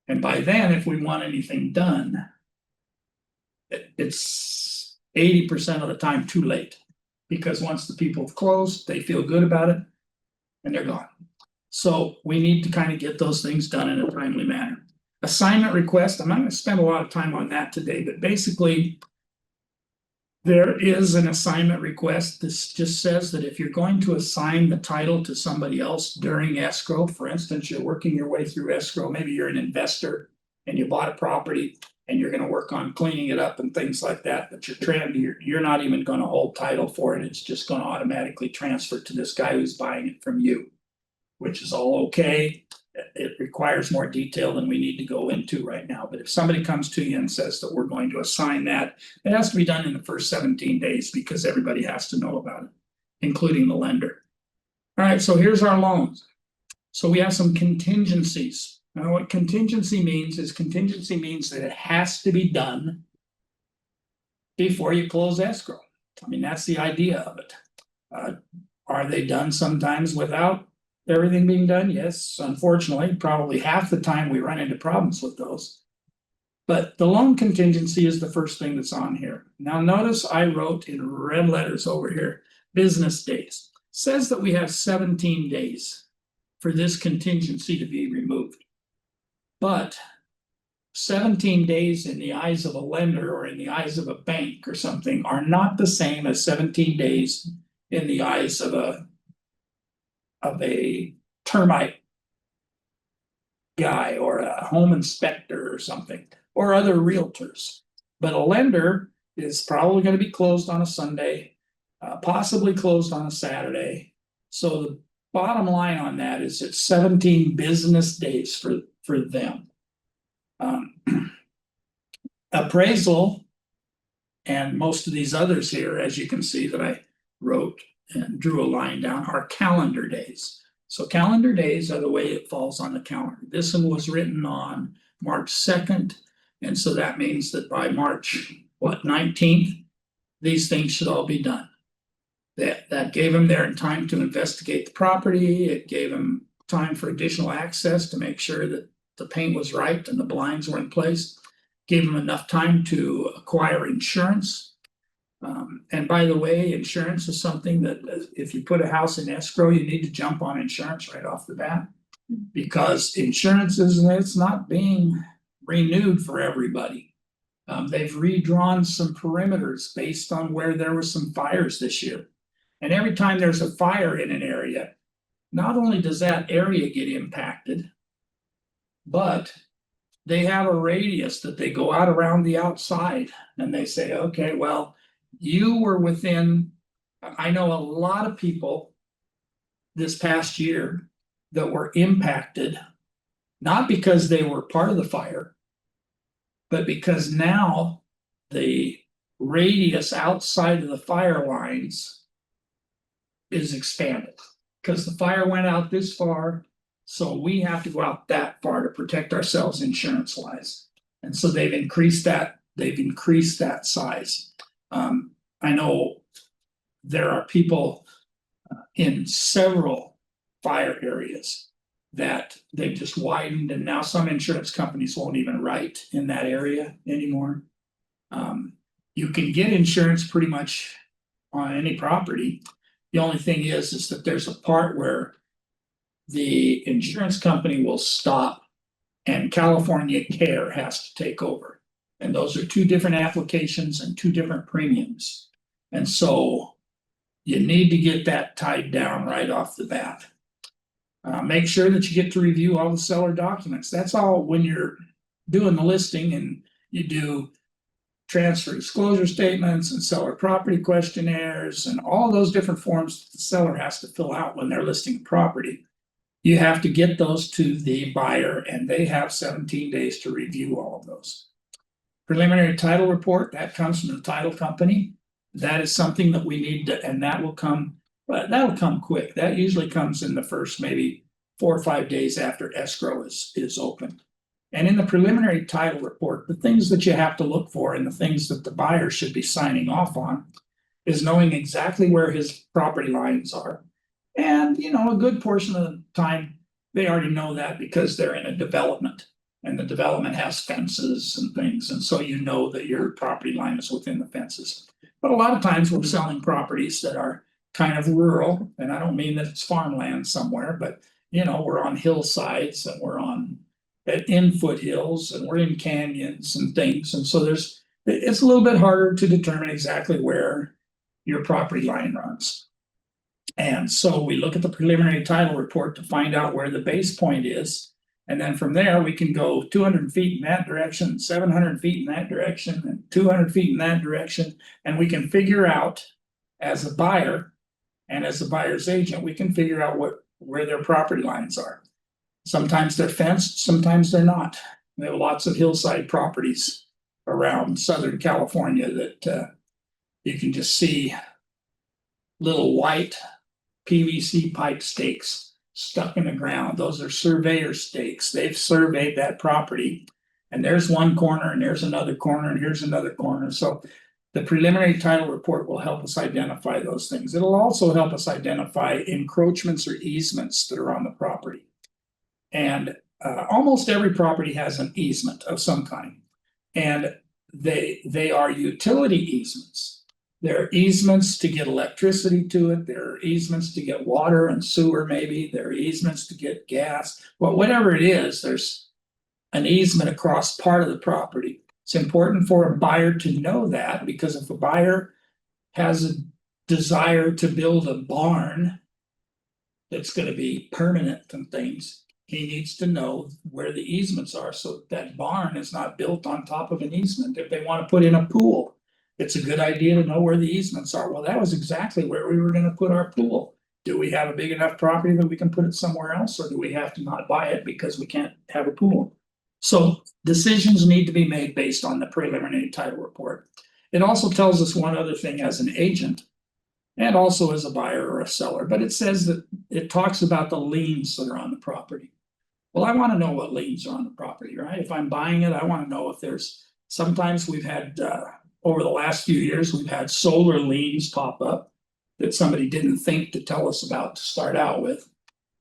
And by then, if we want anything done, it's 80% of the time too late, because once the people have closed, they feel good about it and they're gone. So we need to kind of get those things done in a timely manner. Assignment request, I'm not going to spend a lot of time on that today, but basically there is an assignment request. This just says that if you're going to assign the title to somebody else during escrow, for instance, you're working your way through escrow, maybe you're an investor and you bought a property and you're going to work on cleaning it up and things like that, but you're not even going to hold title for it. It's just going to automatically transfer to this guy who's buying it from you, which is all okay. It requires more detail than we need to go into right now. But if somebody comes to you and says that we're going to assign that, it has to be done in the first 17 days because everybody has to know about it, including the lender. All right, so here's our loans. So we have some contingencies. Now, what contingency means that it has to be done before you close escrow. I mean, that's the idea of it. Are they done sometimes without everything being done? Yes, unfortunately, probably half the time we run into problems with those. But the loan contingency is the first thing that's on here. Now notice I wrote in red letters over here, business days. It says that we have 17 days for this contingency to be removed. But 17 days in the eyes of a lender or in the eyes of a bank or something are not the same as 17 days in the eyes of a termite guy or a home inspector or something, or other realtors. But a lender is probably going to be closed on a Sunday, possibly closed on a Saturday. So the bottom line on that is it's 17 business days for them. Appraisal and most of these others here, as you can see that I wrote and drew a line down, are calendar days. So calendar days are the way it falls on the calendar. This one was written on March 2nd. And so that means that by March, 19th, these things should all be done. That gave them their time to investigate the property. It gave them time for additional access to make sure that the paint was right and the blinds were in place. Gave them enough time to acquire insurance. And by the way, insurance is something that if you put a house in escrow, you need to jump on insurance right off the bat, because insurance it's not being renewed for everybody. They've redrawn some perimeters based on where there were some fires this year. And every time there's a fire in an area, not only does that area get impacted, but they have a radius that they go out around the outside and they say, okay, well, you were within, I know a lot of people this past year that were impacted, not because they were part of the fire, but because now the radius outside of the fire lines is expanded. Because the fire went out this far, so we have to go out that far to protect ourselves insurance wise. And so they've increased that size. I know there are people in several fire areas that they've just widened, and now some insurance companies won't even write in that area anymore. You can get insurance pretty much on any property. The only thing is that there's a part where the insurance company will stop and California Care has to take over. And those are two different applications and two different premiums. And so you need to get that tied down right off the bat. Make sure that you get to review all the seller documents. That's all when you're doing the listing, and you do transfer disclosure statements and seller property questionnaires and all those different forms that the seller has to fill out when they're listing property. You have to get those to the buyer, and they have 17 days to review all of those. Preliminary title report, that comes from the title company. That is something that we need to, and that will come, but that'll come quick. That usually comes in the first maybe 4 or 5 days after escrow is opened. And in the preliminary title report, the things that you have to look for and the things that the buyer should be signing off on is knowing exactly where his property lines are. And, a good portion of the time, they already know that because they're in a development, and the development has fences and things. And so you know that your property line is within the fences. But a lot of times we're selling properties that are kind of rural, and I don't mean that it's farmland somewhere, but we're on hillsides, and we're in foothills, and we're in canyons and things. And so it's a little bit harder to determine exactly where your property line runs. And so we look at the preliminary title report to find out where the base point is. And then from there, we can go 200 feet in that direction, 700 feet in that direction, and 200 feet in that direction. And we can figure out, as a buyer and as a buyer's agent, we can figure out where their property lines are. Sometimes they're fenced, sometimes they're not. We have lots of hillside properties around Southern California that you can just see little white PVC pipe stakes stuck in the ground. Those are surveyor stakes. They've surveyed that property, and there's one corner, and there's another corner, and here's another corner. So the preliminary title report will help us identify those things. It'll also help us identify encroachments or easements that are on the property. And almost every property has an easement of some kind, and they are utility easements. There are easements to get electricity to it. There are easements to get water and sewer, maybe. There are easements to get gas. Well, whatever it is, there's an easement across part of the property. It's important for a buyer to know that, because if a buyer has a desire to build a barn that's going to be permanent and things, he needs to know where the easements are, so that barn is not built on top of an easement. If they want to put in a pool, it's a good idea to know where the easements are. Well, that was exactly where we were going to put our pool. Do we have a big enough property that we can put it somewhere else, or do we have to not buy it because we can't have a pool? So decisions need to be made based on the preliminary title report. It also tells us one other thing as an agent, and also as a buyer or a seller, but it says that it talks about the liens that are on the property. Well, I want to know what liens are on the property, right? If I'm buying it, I want to know if sometimes we've had, over the last few years, we've had solar liens pop up that somebody didn't think to tell us about to start out with.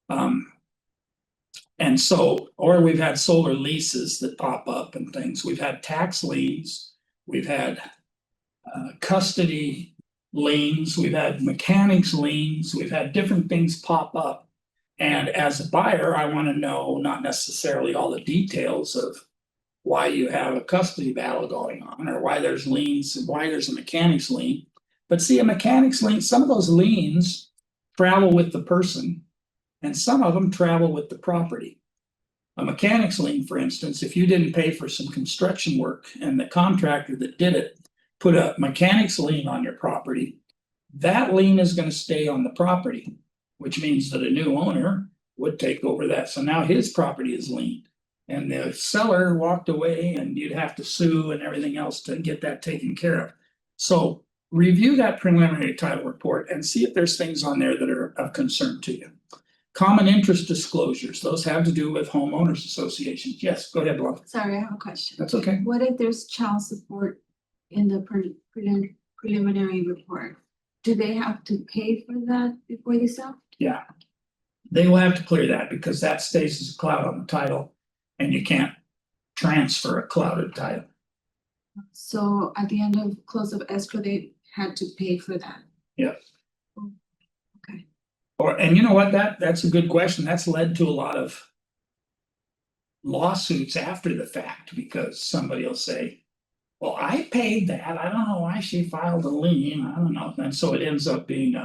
And so, or we've had solar leases that pop up and things. We've had tax liens. We've had custody liens. We've had mechanics liens. We've had different things pop up. And as a buyer, I want to know not necessarily all the details of why you have a custody battle going on, or why there's liens and why there's a mechanics lien. But see, a mechanics lien, some of those liens travel with the person, and some of them travel with the property. A mechanics lien, for instance, if you didn't pay for some construction work and the contractor that did it put a mechanic's lien on your property, that lien is gonna stay on the property, which means that a new owner would take over that. So now his property is liened. And the seller walked away and you'd have to sue and everything else to get that taken care of. So review that preliminary title report and see if there's things on there that are of concern to you. Common interest disclosures, those have to do with homeowners associations. Yes, go ahead, Laura. Sorry, I have a question. That's okay. What if there's child support in the preliminary report? Do they have to pay for that before they sell? Yeah. They will have to clear that because that stays as a cloud on the title and you can't transfer a clouded title. So at the end of close of escrow, they had to pay for that. Yep. Okay. And you know what, that's a good question. That's led to a lot of lawsuits after the fact because somebody will say, well, I paid that. I don't know why she filed a lien. I don't know. And so it ends up being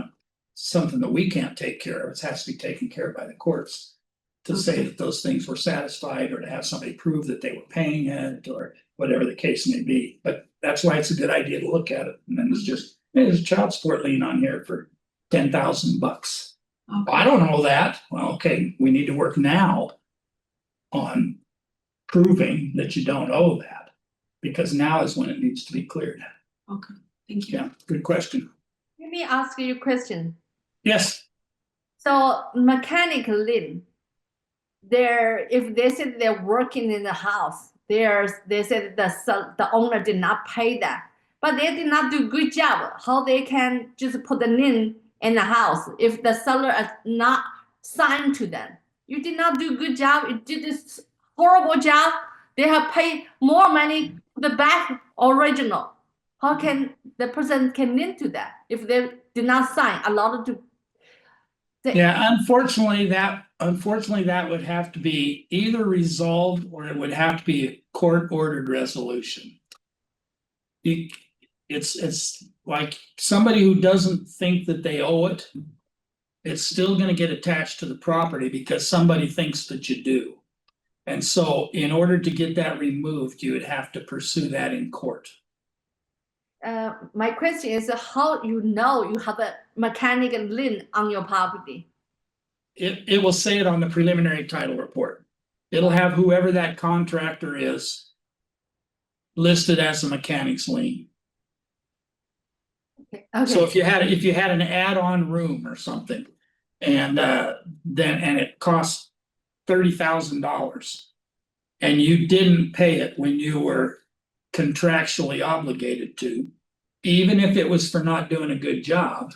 something that we can't take care of. It has to be taken care of by the courts to say that those things were satisfied or to have somebody prove that they were paying it or whatever the case may be. But that's why it's a good idea to look at it. And then it's just, hey, there's a child support lien on here for $10,000. Okay. I don't know that. Well, okay, we need to work now on proving that you don't owe that. Because now is when it needs to be cleared. Okay, thank you. Yeah, good question. Let me ask you a question. Yes, So mechanic lien, if they said they're working in the house, they said the owner did not pay that, but they did not do good job. How they can just put the lien in the house if the seller is not signed to them? You did not do good job. You did this horrible job. They have paid more money to the back original. How can the person can lien to that if they did not sign a lot of yeah, unfortunately, that would have to be either resolved or it would have to be a court-ordered resolution. It's like somebody who doesn't think that they owe it, it's still gonna get attached to the property because somebody thinks that you do. And so in order to get that removed, you would have to pursue that in court. My question is how you know you have a mechanic lien on your property? It will say it on the preliminary title report. It'll have whoever that contractor is listed as a mechanic's lien. So if you had an add-on room or something and it costs $30,000 and you didn't pay it when you were contractually obligated to, even if it was for not doing a good job,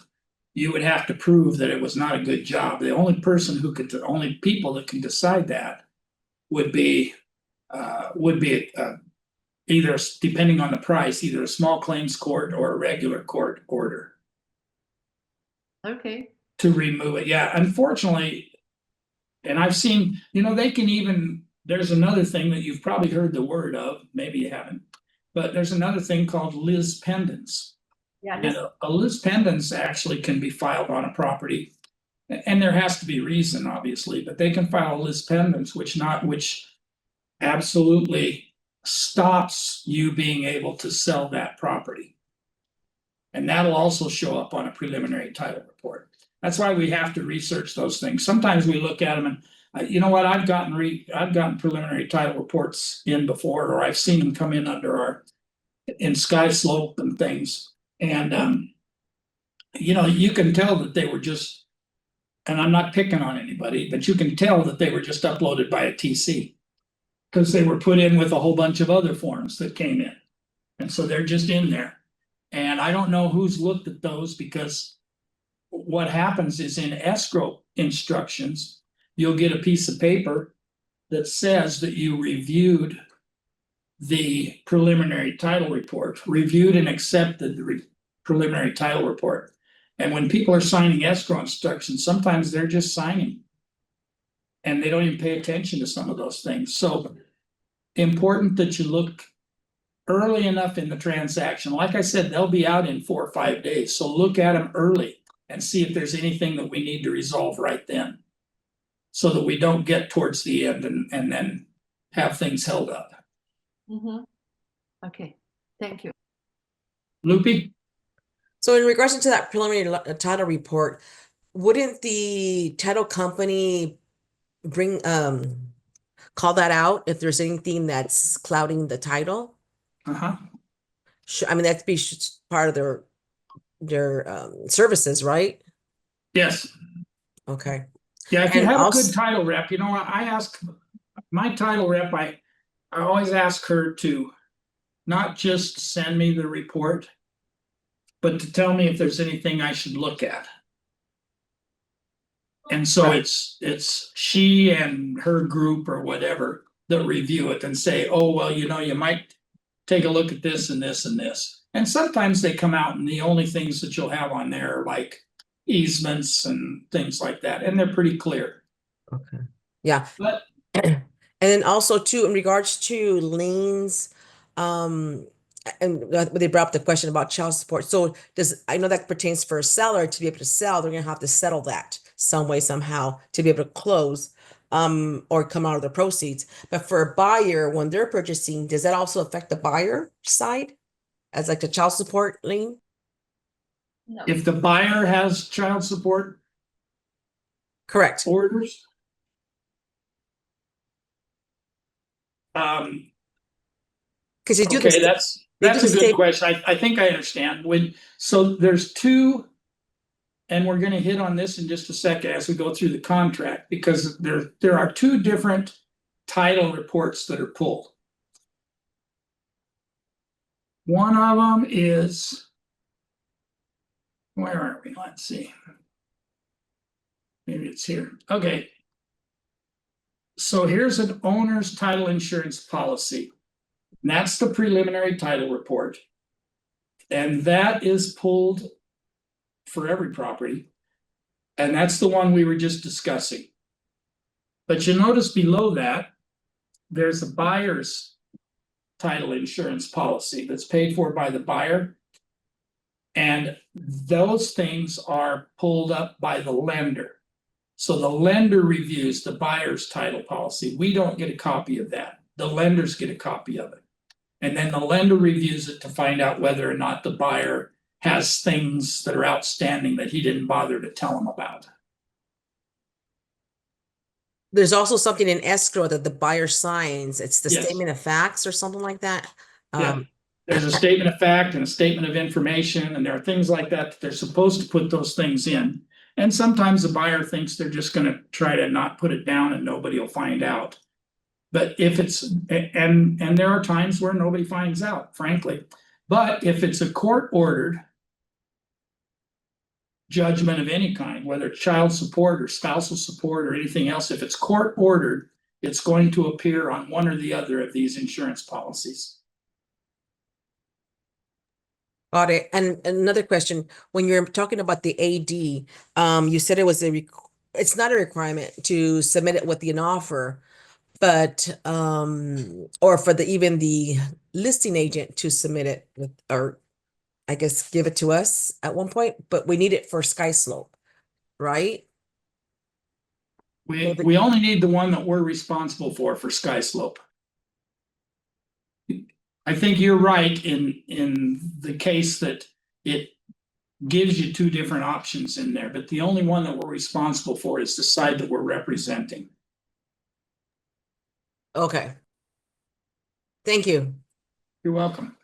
you would have to prove that it was not a good job. The only people that can decide that would be either, depending on the price, either a small claims court or a regular court order Okay. to remove it. Yeah, unfortunately, and I've seen, they can even, there's another thing that you've probably heard the word of, maybe you haven't, but there's another thing called lis pendens. Yeah. And a lis pendens actually can be filed on a property. And there has to be reason, obviously, but they can file a lis pendens, which absolutely stops you being able to sell that property. And that'll also show up on a preliminary title report. That's why we have to research those things. Sometimes we look at them and you know what, I've gotten preliminary title reports in before, or I've seen them come in in Sky Slope and things. And you can tell that they were just, and I'm not picking on anybody, but you can tell that they were just uploaded by a TC. Because they were put in with a whole bunch of other forms that came in. And so they're just in there. And I don't know who's looked at those because what happens is in escrow instructions, you'll get a piece of paper that says that you reviewed the preliminary title report, reviewed and accepted the preliminary title report. And when people are signing escrow instructions, sometimes they're just signing. And they don't even pay attention to some of those things. So important that you look early enough in the transaction. Like I said, they'll be out in 4 or 5 days. So look at them early and see if there's anything that we need to resolve right then. So that we don't get towards the end and then have things held up. Okay, thank you. Loopy? So in regards to that preliminary title report, wouldn't the title company bring call that out if there's anything that's clouding the title? Uh-huh. I mean, that'd be part of their services, right? Yes. Okay. Yeah, if you And have a also, good title rep, you know, I ask my title rep, I always ask her to not just send me the report, but to tell me if there's anything I should look at. And so Right. it's she and her group or whatever that review it and say, oh, well, you know, you might take a look at this and this and this. And sometimes they come out and the only things that you'll have on there are like easements and things like that, and they're pretty clear. okay. Yeah. But And then also too, in regards to liens, and they brought up the question about child support. So I know that pertains for a seller to be able to sell, they're gonna have to settle that some way, somehow to be able to close, or come out of the proceeds. But for a buyer, when they're purchasing, does that also affect the buyer side as like the child support lien? No. if the buyer has child support Correct. orders, Because you do okay, this, that's do a the good same- question. I think I understand. So there's two, and we're gonna hit on this in just a second as we go through the contract, because there are two different title reports that are pulled. One of them is, where are we? Let's see. Maybe it's here. Okay. So here's an owner's title insurance policy. And that's the preliminary title report. And that is pulled for every property. And that's the one we were just discussing. But you notice below that, there's a buyer's title insurance policy that's paid for by the buyer. And those things are pulled up by the lender. So the lender reviews the buyer's title policy. We don't get a copy of that. The lenders get a copy of it. And then the lender reviews it to find out whether or not the buyer has things that are outstanding that he didn't bother to tell him about. There's also something in escrow that the buyer signs. It's the Yes. statement of facts or something like that. Yeah. There's a statement of fact and a statement of information, and there are things like that they're supposed to put those things in. And sometimes the buyer thinks they're just gonna try to not put it down and nobody will find out. But if it's, and there are times where nobody finds out, frankly. But if it's a court ordered judgment of any kind, whether it's child support or spousal support or anything else, if it's court ordered, it's going to appear on one or the other of these insurance policies. Got it. And another question, when you're talking about the AD, you said it was it's not a requirement to submit it with an offer, but or for even the listing agent to submit it with, or I guess give it to us at one point, but we need it for Sky Slope, right? We only need the one that we're responsible for Sky Slope. I think you're right in the case that it gives you two different options in there, but the only one that we're responsible for is the side that we're representing. Okay. Thank you. You're welcome.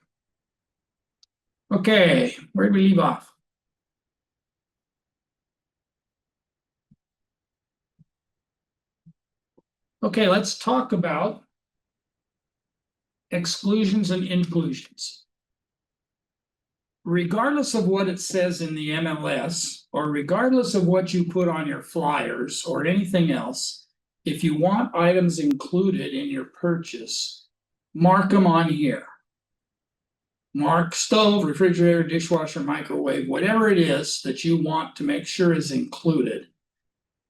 Okay, where did we leave off? Okay, let's talk about exclusions and inclusions. Regardless of what it says in the MLS, or regardless of what you put on your flyers or anything else, if you want items included in your purchase, mark them on here. Mark stove, refrigerator, dishwasher, microwave, whatever it is that you want to make sure is included.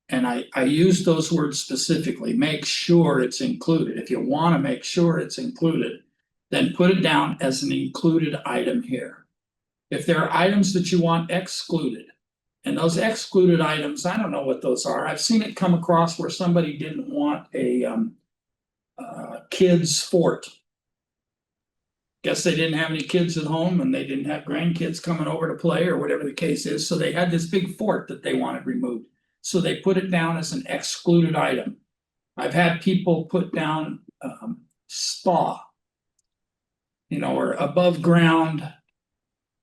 And I use those words specifically, make sure it's included. If you want to make sure it's included, then put it down as an included item here. If there are items that you want excluded, and those excluded items, I don't know what those are. I've seen it come across where somebody didn't want a kids fort. guess they didn't have any kids at home and they didn't have grandkids coming over to play or whatever the case is, so they had this big fort that they wanted removed. So they put it down as an excluded item. I've had people put down spa, you know, or above ground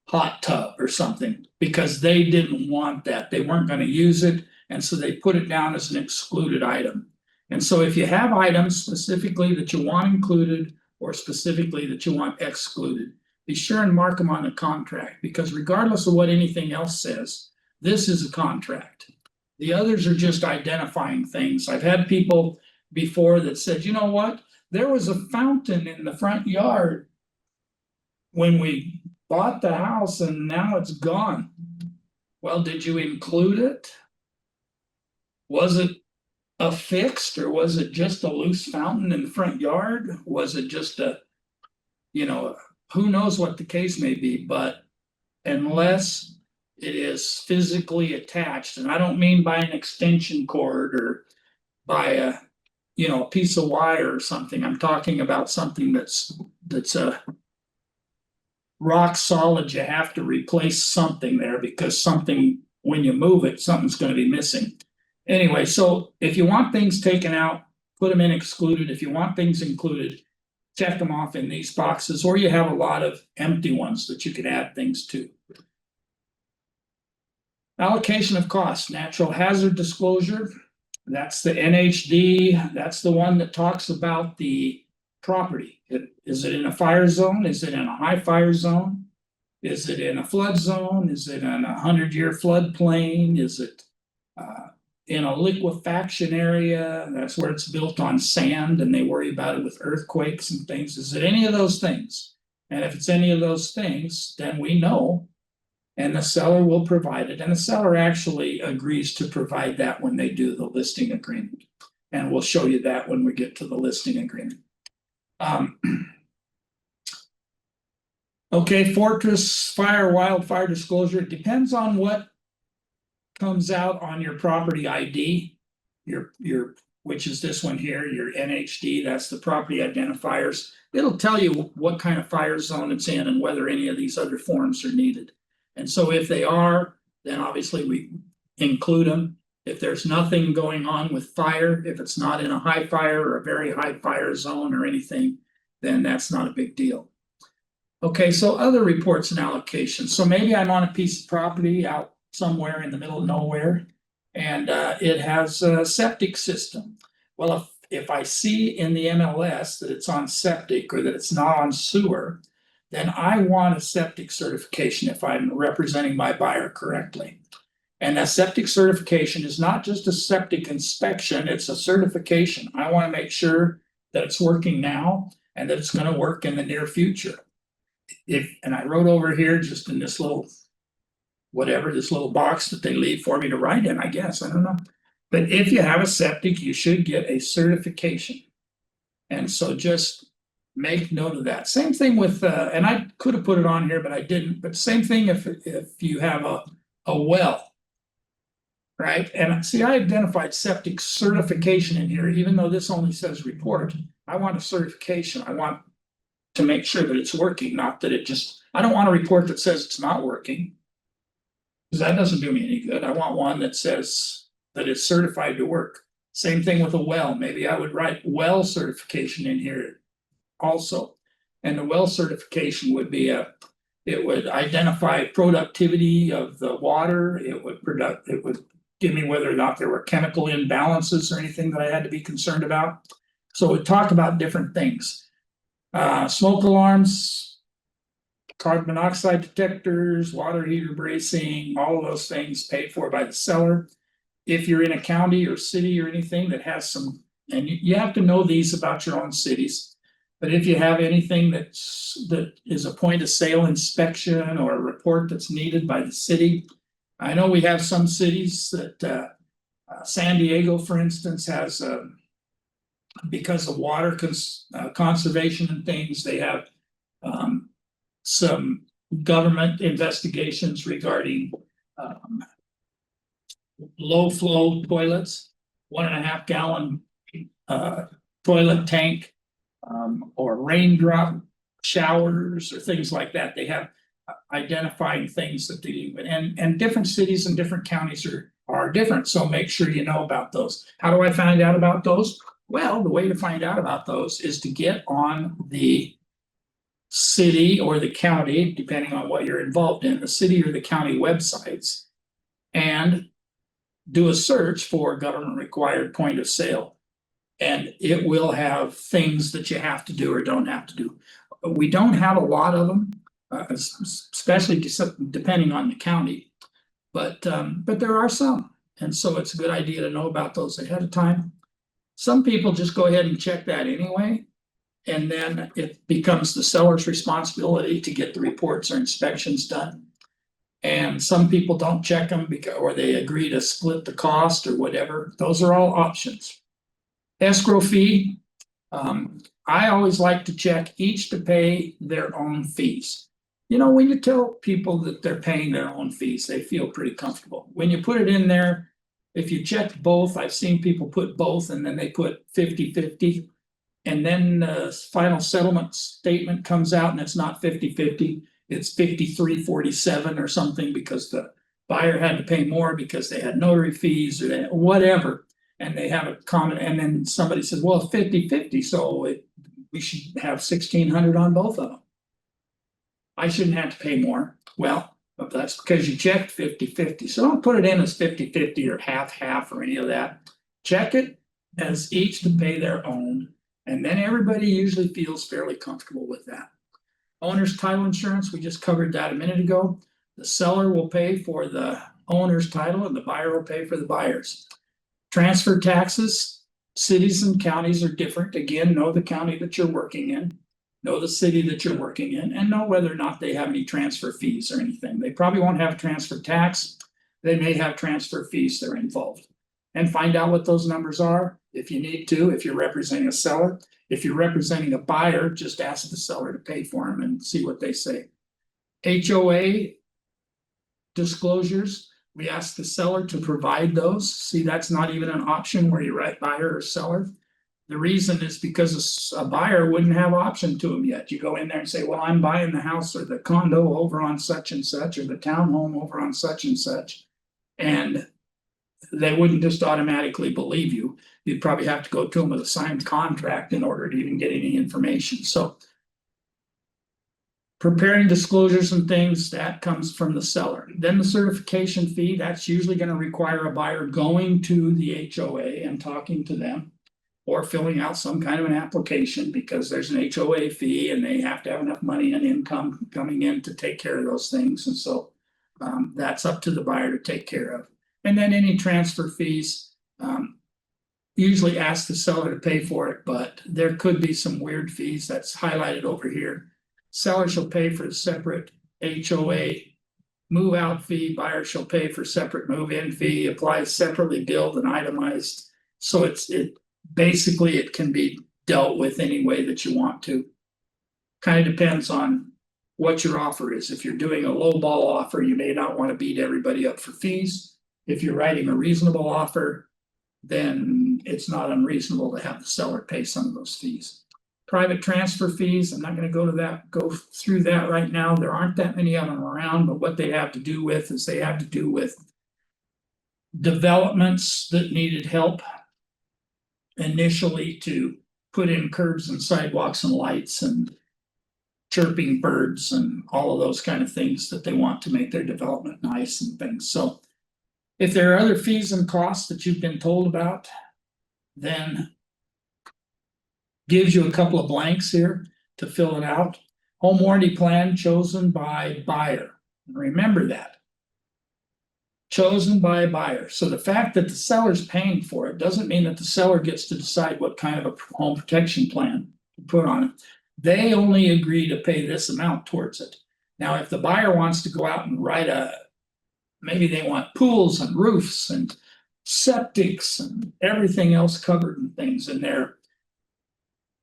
hot tub or something, because they didn't want that. They weren't going to use it, and so they put it down as an excluded item. And so if you have items specifically that you want included or specifically that you want excluded, be sure and mark them on the contract, because regardless of what anything else says, this is a contract. The others are just identifying things. I've had people before that said, you know what, there was a fountain in the front yard when we bought the house and now it's gone. Well, did you include it? Was it affixed, or was it just a loose fountain in the front yard? Was it just a, you know, who knows what the case may be, but unless it is physically attached, and I don't mean by an extension cord or by a, you know, a piece of wire or something. I'm talking about something that's a rock solid. You have to replace something there because something, when you move it, something's going to be missing. Anyway, so if you want things taken out, put them in excluded. If you want things included, check them off in these boxes, or you have a lot of empty ones that you can add things to. Allocation of costs, natural hazard disclosure. That's the NHD. That's the one that talks about the property. Is it in a fire zone? Is it in a high fire zone? Is it in a flood zone? Is it in a 100-year floodplain? Is it in a liquefaction area? That's where it's built on sand and they worry about it with earthquakes and things. Is it any of those things? And if it's any of those things, then we know, and the seller will provide it. And the seller actually agrees to provide that when they do the listing agreement. And we'll show you that when we get to the listing agreement. Okay, Fortress Fire, wildfire disclosure. It depends on what comes out on your property ID, which is this one here, your NHD. That's the property identifiers. It'll tell you what kind of fire zone it's in and whether any of these other forms are needed. And so if they are, then obviously we include them. If there's nothing going on with fire, if it's not in a high fire or a very high fire zone or anything, then that's not a big deal. Okay, so other reports and allocations. So maybe I'm on a piece of property out somewhere in the middle of nowhere, and it has a septic system. Well, if I see in the MLS that it's on septic or that it's not on sewer, then I want a septic certification if I'm representing my buyer correctly. And that septic certification is not just a septic inspection, it's a certification. I want to make sure that it's working now and that it's going to work in the near future. And I wrote over here just in this little, whatever, this little box that they leave for me to write in, I guess, I don't know. But if you have a septic, you should get a certification. And so just make note of that. Same thing with, and I could have put it on here, but I didn't. But same thing if you have a well, right? And see, I identified septic certification in here, even though this only says report. I want a certification. I want to make sure that it's working, not that it just, I don't want a report that says it's not working, because that doesn't do me any good. I want one that says that it's certified to work. Same thing with a well. Maybe I would write well certification in here also. And the well certification would be it would identify productivity of the water. It would give me whether or not there were chemical imbalances or anything that I had to be concerned about. So we talk about different things. Smoke alarms, carbon monoxide detectors, water heater bracing, all of those things paid for by the seller. If you're in a county or city or anything that has some, and you have to know these about your own cities, but if you have anything that is a point of sale inspection or a report that's needed by the city. I know we have some cities that San Diego, for instance, has because of water conservation and things, they have some government investigations regarding low flow toilets, 1.5 gallon toilet tank, or raindrop showers or things like that. They have identifying things that they do. And different cities and different counties are different. So make sure you know about those. How do I find out about those? Well, the way to find out about those is to get on the city or the county, depending on what you're involved in, the city or the county websites, and do a search for government required point of sale. And it will have things that you have to do or don't have to do. We don't have a lot of them, especially depending on the county, but there are some. And so it's a good idea to know about those ahead of time. Some people just go ahead and check that anyway. And then it becomes the seller's responsibility to get the reports or inspections done. And some people don't check them or they agree to split the cost or whatever. Those are all options. Escrow fee. I always like to check each to pay their own fees. You know, when you tell people that they're paying their own fees, they feel pretty comfortable. When you put it in there, if you check both, I've seen people put both and then they put 50-50. And then the final settlement statement comes out and it's not 50-50, it's 53-47 or something because the buyer had to pay more because they had notary fees or whatever. And they have a comment, and then somebody says, well, it's 50-50, so we should have 1,600 on both of them. I shouldn't have to pay more. Well, but that's because you checked 50-50. So don't put it in as 50-50 or half or any of that. Check it as each to pay their own. And then everybody usually feels fairly comfortable with that. Owner's title insurance, we just covered that a minute ago. The seller will pay for the owner's title and the buyer will pay for the buyer's. Transfer taxes, cities and counties are different. Again, know the county that you're working in, know the city that you're working in, and know whether or not they have any transfer fees or anything. They probably won't have transfer tax. They may have transfer fees that are involved. And find out what those numbers are if you need to, if you're representing a seller. If you're representing a buyer, just ask the seller to pay for them and see what they say. HOA disclosures, we ask the seller to provide those. See, that's not even an option where you write buyer or seller. The reason is because a buyer wouldn't have option to them yet. You go in there and say, well, I'm buying the house or the condo over on such and such, or the townhome over on such and such. And they wouldn't just automatically believe you. You'd probably have to go to them with a signed contract in order to even get any information. So preparing disclosures and things, that comes from the seller. Then the certification fee, that's usually going to require a buyer going to the HOA and talking to them or filling out some kind of an application because there's an HOA fee and they have to have enough money and income coming in to take care of those things. And so that's up to the buyer to take care of. And then any transfer fees, usually ask the seller to pay for it, but there could be some weird fees that's highlighted over here. Seller shall pay for a separate HOA move out fee, buyer shall pay for separate move-in fee, applies separately billed and itemized. So it basically can be dealt with any way that you want to. Kind of depends on what your offer is. If you're doing a low ball offer, you may not want to beat everybody up for fees. If you're writing a reasonable offer, then it's not unreasonable to have the seller pay some of those fees. Private transfer fees, I'm not going to go through that right now. There aren't that many of them around, but what they have to do with is they have to do with developments that needed help initially to put in curbs and sidewalks and lights and chirping birds and all of those kind of things that they want to make their development nice and things. So if there are other fees and costs that you've been told about, then gives you a couple of blanks here to fill it out. Home warranty plan chosen by buyer. Remember that. Chosen by buyer. So the fact that the seller's paying for it doesn't mean that the seller gets to decide what kind of a home protection plan to put on it. They only agree to pay this amount towards it. Now, if the buyer wants to go out and write maybe they want pools and roofs and septics and everything else covered and things in their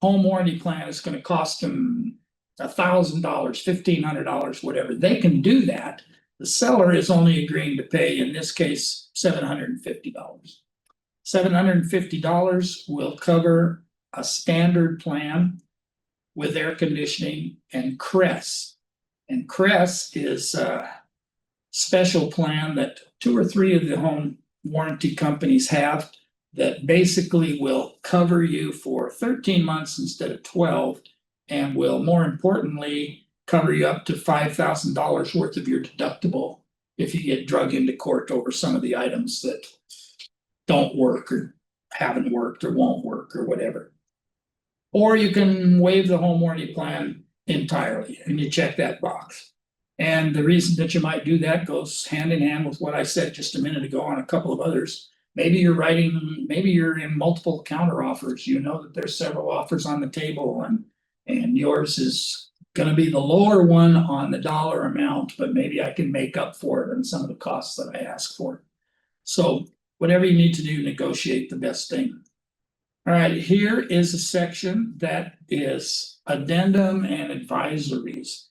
home warranty plan is going to cost them $1,000, $1,500, whatever. They can do that. The seller is only agreeing to pay, in this case, $750. $750 will cover a standard plan. with air conditioning and Cress. And Cress is a special plan that 2 or 3 of the home warranty companies have that basically will cover you for 13 months instead of 12, and will, more importantly, cover you up to $5,000 worth of your deductible if you get drug into court over some of the items that don't work or haven't worked or won't work or whatever. Or you can waive the home warranty plan entirely, and you check that box. And the reason that you might do that goes hand in hand with what I said just a minute ago on a couple of others. Maybe you're in multiple counter offers. You know that there's several offers on the table, and yours is gonna be the lower one on the dollar amount, but maybe I can make up for it in some of the costs that I ask for. So whatever you need to do, negotiate the best thing. All right, here is a section that is addendum and advisories.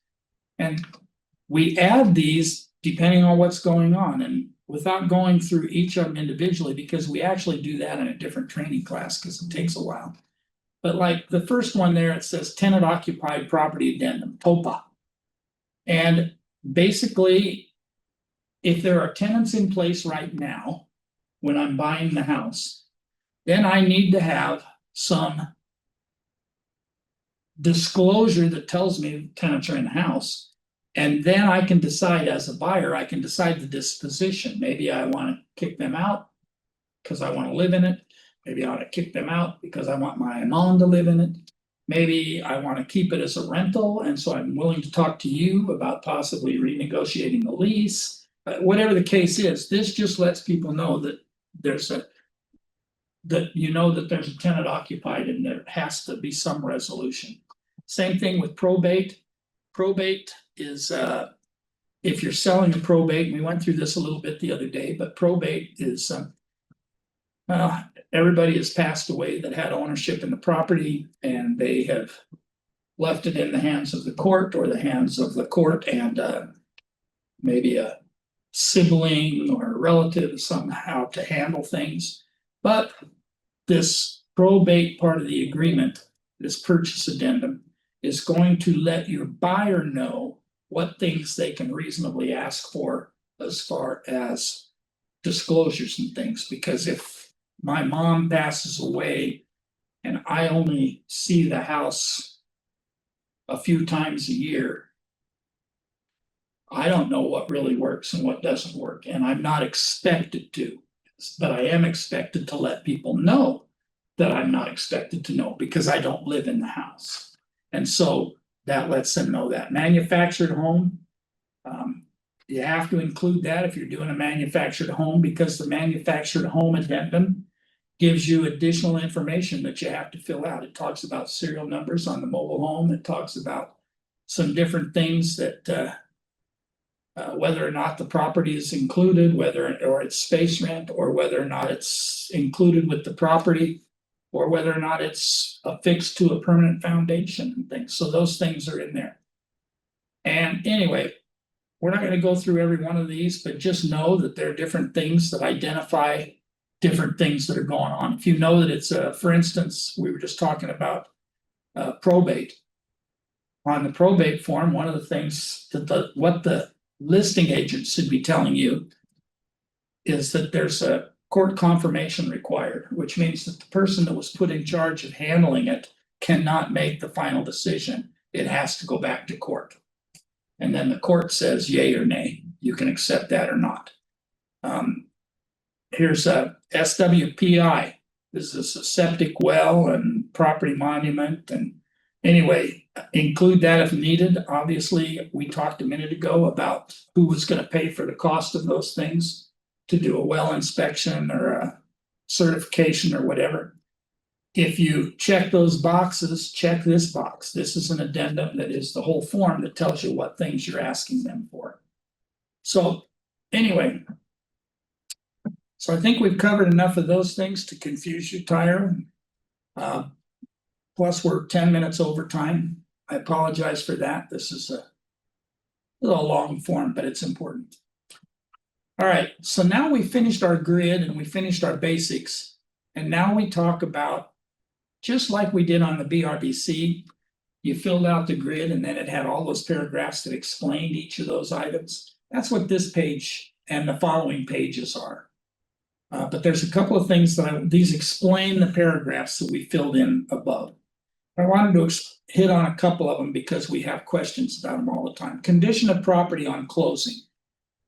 And we add these depending on what's going on, and without going through each of them individually, because we actually do that in a different training class because it takes a while. But like the first one there, it says tenant occupied property addendum, TOPA. And basically, if there are tenants in place right now, when I'm buying the house, then I need to have some disclosure that tells me tenants are in the house. And then I can decide as a buyer, I can decide the disposition. Maybe I want to kick them out because I want to live in it. Maybe I want to kick them out because I want my mom to live in it. Maybe I want to keep it as a rental, and so I'm willing to talk to you about possibly renegotiating the lease. Whatever the case is, this just lets people know that there's a tenant occupied and there has to be some resolution. Same thing with probate. Probate is if you're selling a probate, we went through this a little bit the other day, but probate is everybody has passed away that had ownership in the property, and they have left it in the hands of the court or the hands of the court and maybe a sibling or a relative somehow to handle things. But this probate part of the agreement, this purchase addendum, is going to let your buyer know what things they can reasonably ask for as far as disclosures and things. Because if my mom passes away and I only see the house a few times a year, I don't know what really works and what doesn't work, and I'm not expected to, but I am expected to let people know that I'm not expected to know because I don't live in the house. And so that lets them know that. Manufactured home, you have to include that if you're doing a manufactured home, because the manufactured home addendum gives you additional information that you have to fill out. It talks about serial numbers on the mobile home. It talks about some different things that whether or not the property is included, or it's space rent, or whether or not it's included with the property, or whether or not it's affixed to a permanent foundation and things. So those things are in there. And anyway, we're not going to go through every one of these, but just know that there are different things that identify different things that are going on. If you know that it's for instance, we were just talking about probate. On the probate form, one of the things that what the listing agent should be telling you is that there's a court confirmation required, which means that the person that was put in charge of handling it cannot make the final decision. It has to go back to court. And then the court says yay or nay. You can accept that or not. Here's a SWPI. This is a septic well and property monument. And anyway, include that if needed. Obviously, we talked a minute ago about who was going to pay for the cost of those things to do a well inspection or a certification or whatever. If you check those boxes, check this box. This is an addendum that is the whole form that tells you what things you're asking them for. So anyway, so I think we've covered enough of those things to confuse you, Tyra. Plus we're 10 minutes over time. I apologize for that. This is a little long form, but it's important. All right, so now we finished our grid and we finished our basics. And now we talk about, just like we did on the BRBC, you filled out the grid and then it had all those paragraphs that explained each of those items. That's what this page and the following pages are. But there's a couple of things that these explain the paragraphs that we filled in above. I wanted to hit on a couple of them because we have questions about them all the time. Condition of property on closing.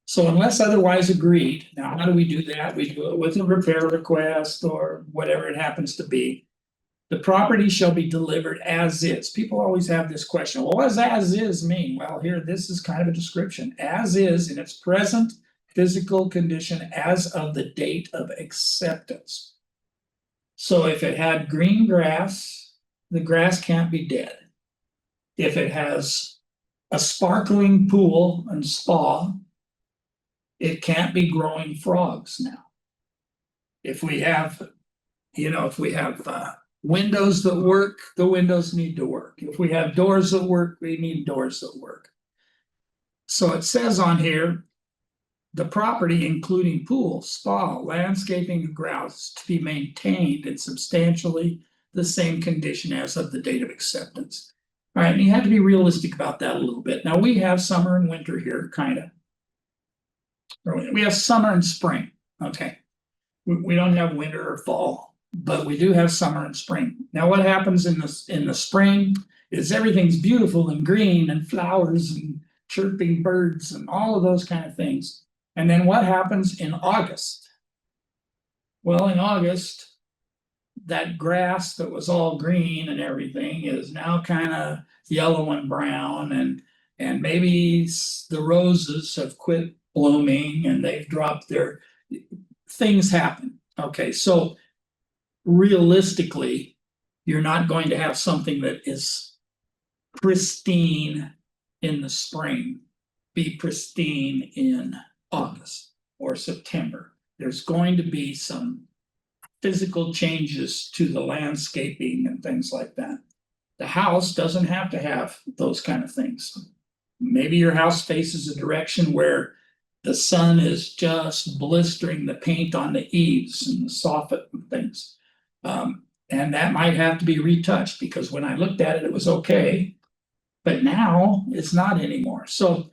So unless otherwise agreed, now how do we do that? We do it with a repair request or whatever it happens to be. The property shall be delivered as is. People always have this question, well, what does as is mean? Well, here, this is kind of a description. As is in its present physical condition as of the date of acceptance. So if it had green grass, the grass can't be dead. If it has a sparkling pool and spa, it can't be growing frogs now. If we have, windows that work, the windows need to work. If we have doors that work, we need doors that work. So it says on here, the property including pool, spa, landscaping, and grounds to be maintained in substantially the same condition as of the date of acceptance. All right, and you have to be realistic about that a little bit. Now we have summer and winter here, kind of. We have summer and spring, okay. We don't have winter or fall, but we do have summer and spring. Now what happens in the spring is everything's beautiful and green and flowers and chirping birds and all of those kind of things. And then what happens in August? Well, in August, that grass that was all green and everything is now kind of yellow and brown, and maybe the roses have quit blooming and they've dropped their things happen. Okay, so realistically, you're not going to have something that is pristine in the spring be pristine in August or September. There's going to be some physical changes to the landscaping and things like that. The house doesn't have to have those kind of things. Maybe your house faces a direction where the sun is just blistering the paint on the eaves and the soffit and things. And that might have to be retouched because when I looked at it, it was okay. But now it's not anymore. So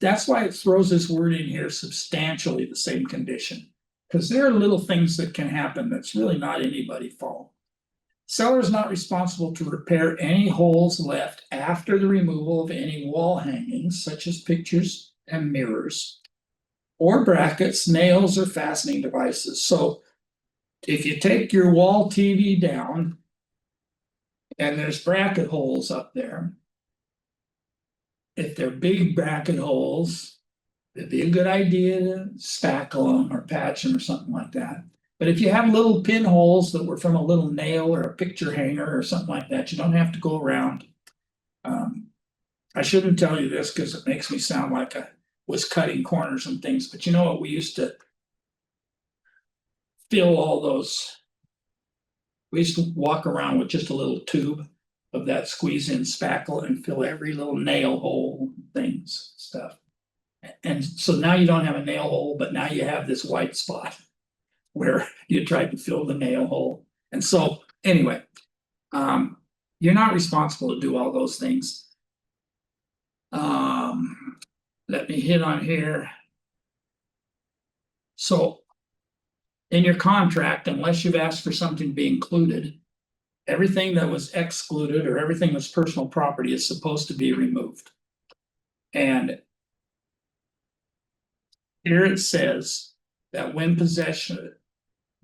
that's why it throws this word in here, substantially the same condition. Because there are little things that can happen that's really not anybody's fault. Seller is not responsible to repair any holes left after the removal of any wall hangings, such as pictures and mirrors, or brackets, nails, or fastening devices. So if you take your wall TV down and there's bracket holes up there, if they're big bracket holes, it'd be a good idea to spackle them or patch them or something like that. But if you have little pinholes that were from a little nail or a picture hanger or something like that, you don't have to go around. I shouldn't tell you this because it makes me sound like I was cutting corners and things, but you know what, we used to fill all those. We used to walk around with just a little tube of that squeeze in spackle and fill every little nail hole, things, stuff. And so now you don't have a nail hole, but now you have this white spot where you tried to fill the nail hole. And so anyway, you're not responsible to do all those things. Let me hit on here. So in your contract, unless you've asked for something to be included, everything that was excluded or everything that's personal property is supposed to be removed. And here it says that when possession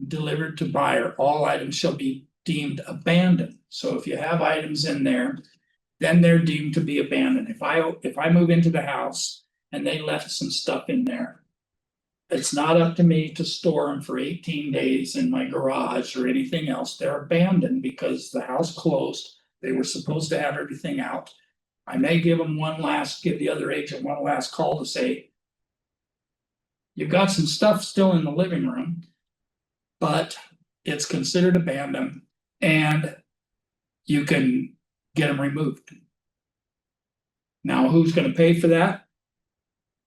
delivered to buyer, all items shall be deemed abandoned. So if you have items in there, then they're deemed to be abandoned. If I move into the house and they left some stuff in there, it's not up to me to store them for 18 days in my garage or anything else. They're abandoned because the house closed. They were supposed to have everything out. I may give the other agent one last call to say, you've got some stuff still in the living room, but it's considered abandoned and you can get them removed. Now, who's going to pay for that?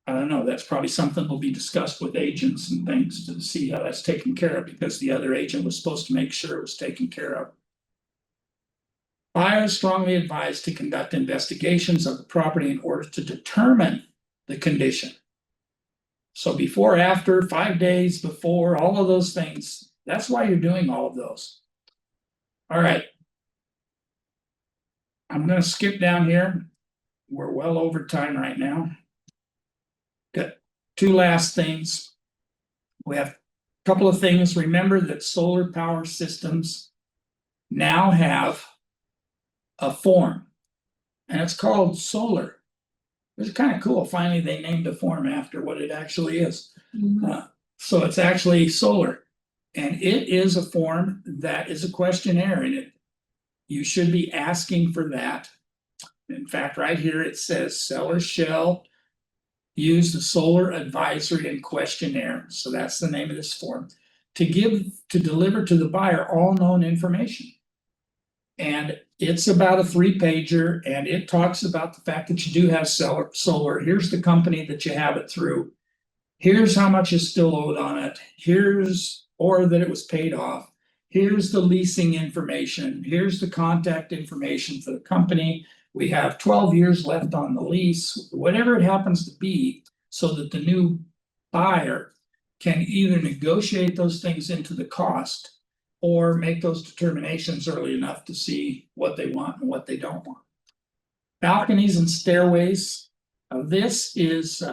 I don't know. That's probably something will be discussed with agents and things to see how that's taken care of, because the other agent was supposed to make sure it was taken care of. Buyer is strongly advised to conduct investigations of the property in order to determine the condition. So before, after, 5 days before, all of those things, that's why you're doing all of those. All right. I'm gonna skip down here. We're well over time right now. Got 2 last things. We have a couple of things. Remember that solar power systems now have a form, and it's called solar. It's kind of cool. Finally, they named a form after what it actually is. So it's actually solar, and it is a form that is a questionnaire in it. You should be asking for that. In fact, right here it says seller shall use the solar advisory and questionnaire. So that's the name of this form to deliver to the buyer all known information. And it's about a 3-pager, and it talks about the fact that you do have solar. Here's the company that you have it through. Here's how much is still owed on it. Or that it was paid off. Here's the leasing information. Here's the contact information for the company. We have 12 years left on the lease, whatever it happens to be, so that the new buyer can either negotiate those things into the cost or make those determinations early enough to see what they want and what they don't want. Balconies and stairways. This is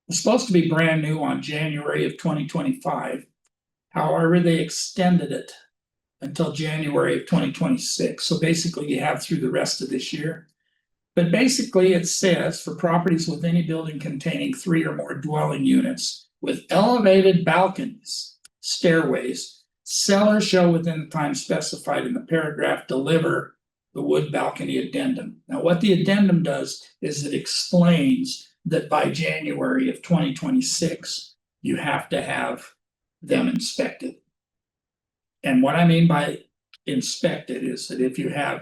supposed to be brand new on January of 2025. However, they extended it until January of 2026. So basically you have through the rest of this year. But basically it says for properties with any building containing 3 or more dwelling units with elevated balconies, stairways, seller shall within the time specified in the paragraph deliver the wood balcony addendum. Now what the addendum does is it explains that by January of 2026, you have to have them inspected. And what I mean by inspected is that if you have,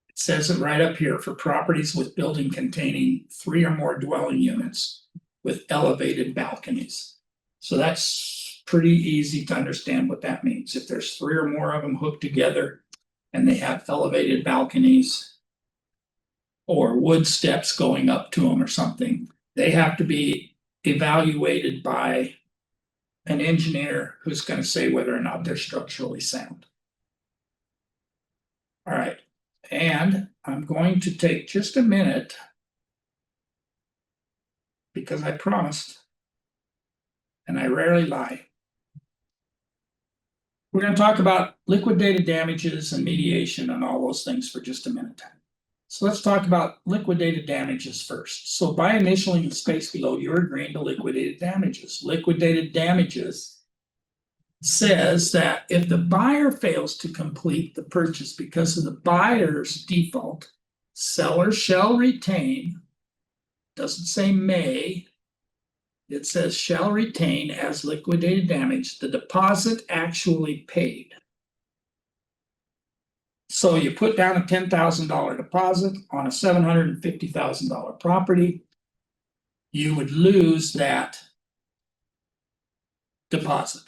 it says it right up here, for properties with building containing 3 or more dwelling units with elevated balconies. So that's pretty easy to understand what that means. If there's 3 or more of them hooked together and they have elevated balconies or wood steps going up to them or something, they have to be evaluated by an engineer who's going to say whether or not they're structurally sound. All right, and I'm going to take just a minute because I promised, and I rarely lie. We're going to talk about liquidated damages and mediation and all those things for just a minute. So let's talk about liquidated damages first. So by initialing the space below, you're agreeing to liquidated damages. Liquidated damages says that if the buyer fails to complete the purchase because of the buyer's default, seller shall retain, doesn't say may, it says shall retain as liquidated damage the deposit actually paid. So you put down a $10,000 deposit on a $750,000 property, you would lose that deposit.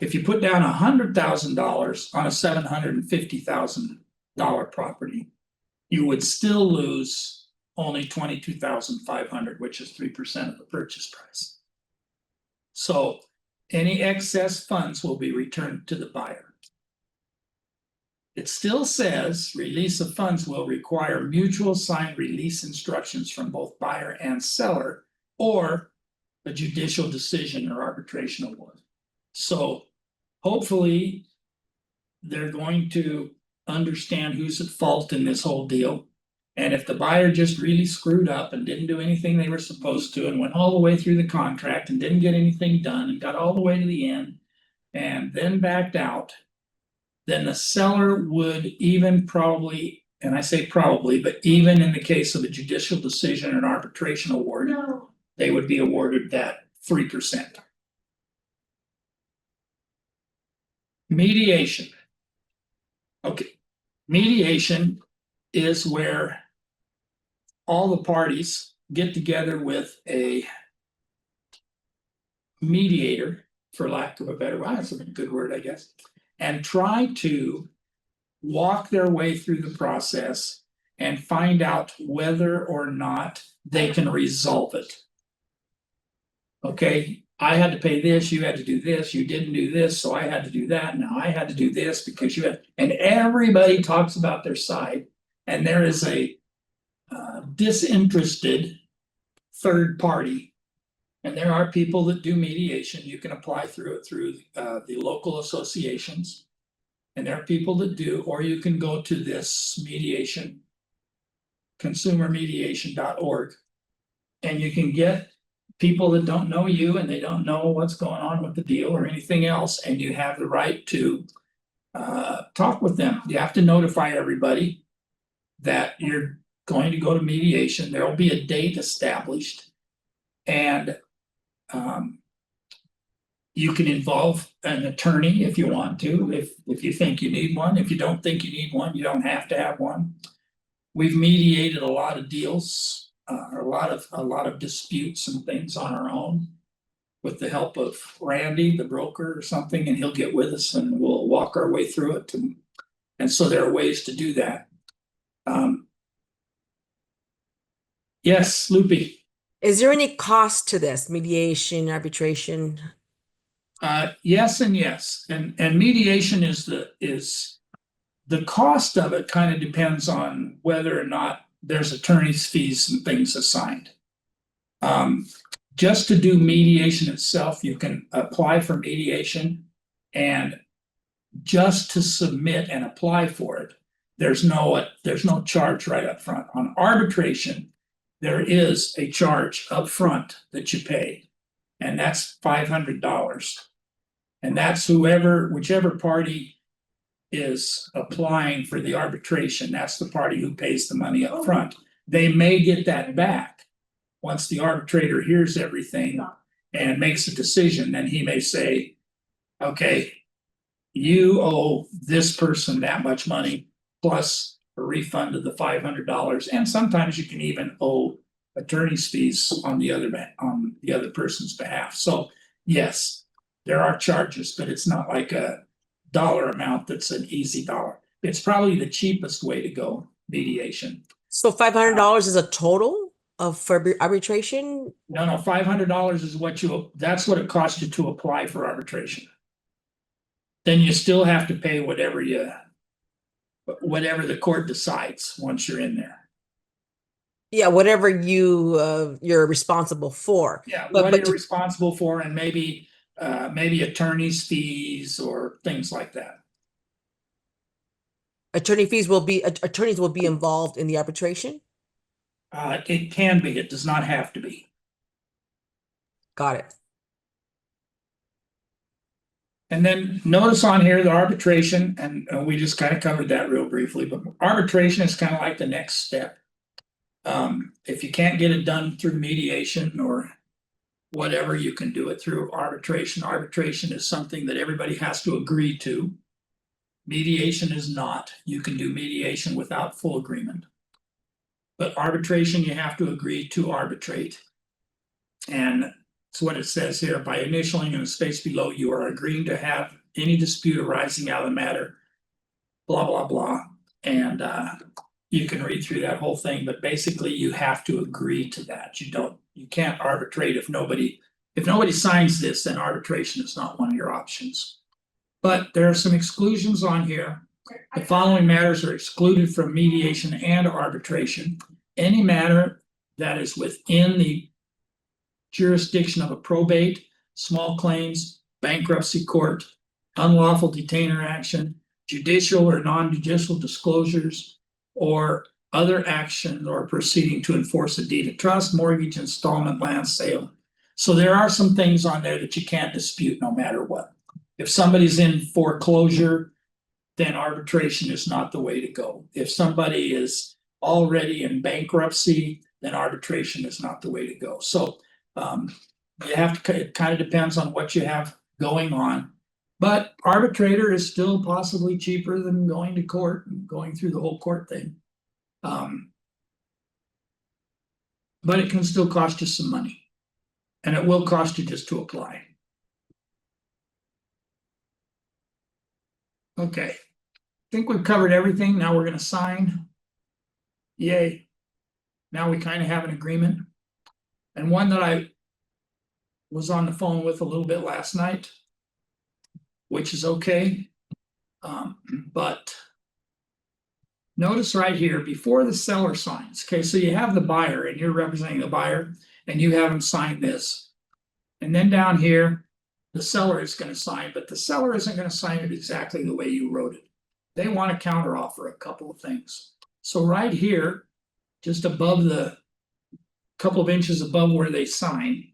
If you put down $100,000 on a $750,000 property, you would still lose only $22,500, which is 3% of the purchase price. So any excess funds will be returned to the buyer. It still says release of funds will require mutual signed release instructions from both buyer and seller or a judicial decision or arbitration award. So hopefully they're going to understand who's at fault in this whole deal. And if the buyer just really screwed up and didn't do anything they were supposed to and went all the way through the contract and didn't get anything done and got all the way to the end and then backed out, then the seller would even probably, and I say probably, but even in the case of a judicial decision or an arbitration award, they would be awarded that 3%. Mediation. Okay, mediation is where all the parties get together with a mediator, for lack of a better word, that's a good word, I guess, and try to walk their way through the process and find out whether or not they can resolve it. Okay, I had to pay this, you had to do this, you didn't do this, so I had to do that, now I had to do this because you had, and everybody talks about their side. And there is a disinterested third party. And there are people that do mediation. You can apply through it through the local associations. And there are people that do, or you can go to this mediation, consumermediation.org. And you can get people that don't know you and they don't know what's going on with the deal or anything else. And you have the right to talk with them. You have to notify everybody that you're going to go to mediation. There will be a date established. And you can involve an attorney if you want to, if you think you need one. If you don't think you need one, you don't have to have one. We've mediated a lot of deals, a lot of disputes and things on our own with the help of Randy, the broker or something, and he'll get with us and we'll walk our way through it. And so there are ways to do that. Yes, Loopy. Is there any cost to this mediation, arbitration? Yes and yes. And mediation is the cost of it kind of depends on whether or not there's attorney's fees and things assigned. Just to do mediation itself, you can apply for mediation, and just to submit and apply for it, there's no charge right up front. On arbitration, there is a charge up front that you pay, and that's $500. And that's whichever party is applying for the arbitration, that's the party who pays the money up front. They may get that back once the arbitrator hears everything and makes a decision. Then he may say, okay, you owe this person that much money plus a refund of the $500. And sometimes you can even owe attorney's fees on the other person's behalf. So yes, there are charges, but it's not like a dollar amount that's an easy dollar. It's probably the cheapest way to go, mediation. So $500 is a total for arbitration? No, $500 is that's what it costs you to apply for arbitration. Then you still have to pay whatever the court decides once you're in there. Yeah, whatever you're responsible for. Yeah, But- what but you're responsible for, and maybe attorney's fees or things like that. attorneys will be involved in the arbitration? It can be, it does not have to be. Got it. And then notice on here the arbitration, and we just kind of covered that real briefly, but arbitration is kind of like the next step. If you can't get it done through mediation or whatever, you can do it through arbitration. Arbitration is something that everybody has to agree to. Mediation is not. You can do mediation without full agreement. But arbitration, you have to agree to arbitrate. And that's what it says here. By initialing in the space below, you are agreeing to have any dispute arising out of the matter, blah, blah, blah. And you can read through that whole thing, but basically you have to agree to that. You can't arbitrate if nobody signs this, then arbitration is not one of your options. But there are some exclusions on here. The following matters are excluded from mediation and arbitration. Any matter that is within the jurisdiction of a probate, small claims, bankruptcy court, unlawful detainer action, judicial or non-judicial disclosures, or other action or proceeding to enforce a deed of trust, mortgage, installment, land sale. So there are some things on there that you can't dispute no matter what. If somebody's in foreclosure, then arbitration is not the way to go. If somebody is already in bankruptcy, then arbitration is not the way to go. So you have to, it kind of depends on what you have going on. But arbitrator is still possibly cheaper than going to court and going through the whole court thing. But it can still cost you some money. And it will cost you just to apply. Okay. think we've covered everything. Now we're gonna sign. Yay. Now we kind of have an agreement. And one that I was on the phone with a little bit last night, which is okay. But notice right here, before the seller signs, okay, so you have the buyer and you're representing the buyer and you have them sign this. And then down here, the seller is gonna sign, but the seller isn't gonna sign it exactly the way you wrote it. They want to counteroffer a couple of things. So right here, just above the couple of inches above where they sign,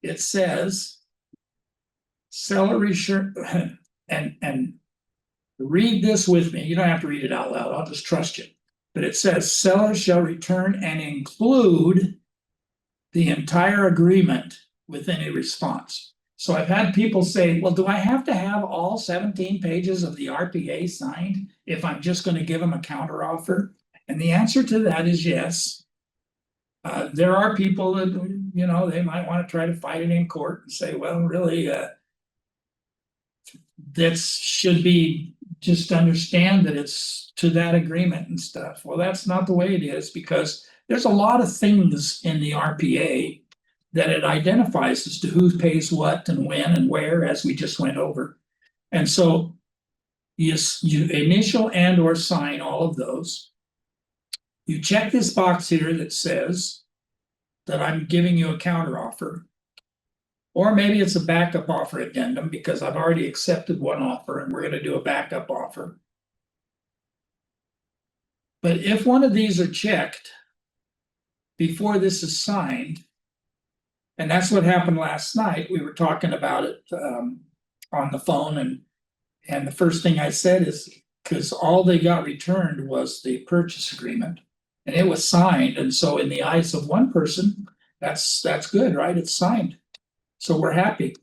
it says seller and read this with me. You don't have to read it out loud. I'll just trust you. But it says seller shall return and include the entire agreement with any response. So I've had people say, well, do I have to have all 17 pages of the RPA signed if I'm just going to give them a counteroffer? And the answer to that is yes. There are people that, you know, they might want to try to fight it in court and say, well, really, that should be just understand that it's to that agreement and stuff. Well, that's not the way it is, because there's a lot of things in the RPA that it identifies as to who pays what and when and where, as we just went over. And so you initial and or sign all of those. You check this box here that says that I'm giving you a counteroffer. Or maybe it's a backup offer addendum because I've already accepted one offer and we're going to do a backup offer. But if one of these are checked before this is signed, and that's what happened last night, we were talking about it on the phone, and the first thing I said is, because all they got returned was the purchase agreement, and it was signed, and so in the eyes of one person, that's good, right? It's signed. So we're happy.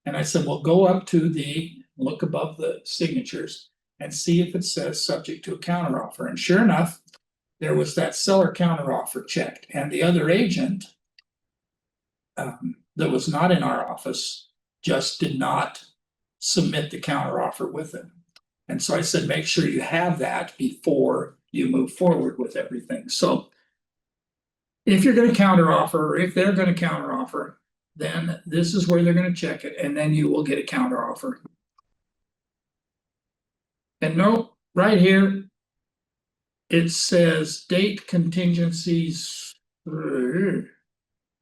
And I said, well, go up to look above the signatures and see if it says subject to a counteroffer. And sure enough, there was that seller counteroffer checked, and the other agent that was not in our office just did not submit the counteroffer with it. And so I said, make sure you have that before you move forward with everything. So if you're going to counteroffer, or if they're going to counteroffer, then this is where they're going to check it, and then you will get a counteroffer. And note right here, it says date contingencies.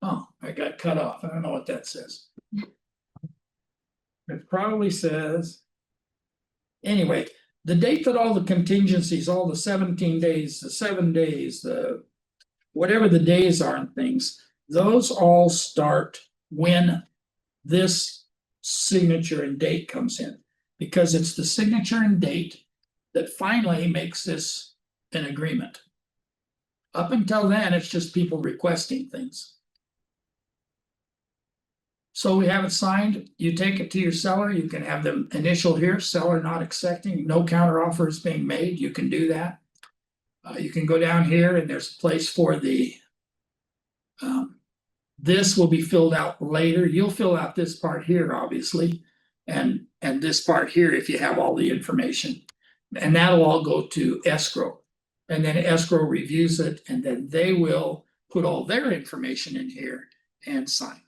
Oh, I got cut off. I don't know what that says. It probably says, anyway, the date that all the contingencies, all the 17 days, the 7 days, the whatever the days are and things, those all start when this signature and date comes in, because it's the signature and date that finally makes this an agreement. Up until then, it's just people requesting things. So we have it signed, you take it to your seller, you can have them initial here, seller not accepting, no counteroffer is being made, you can do that. You can go down here and there's a place for the this will be filled out later. You'll fill out this part here, obviously, and this part here if you have all the information. And that'll all go to escrow. And then escrow reviews it, and then they will put all their information in here and sign.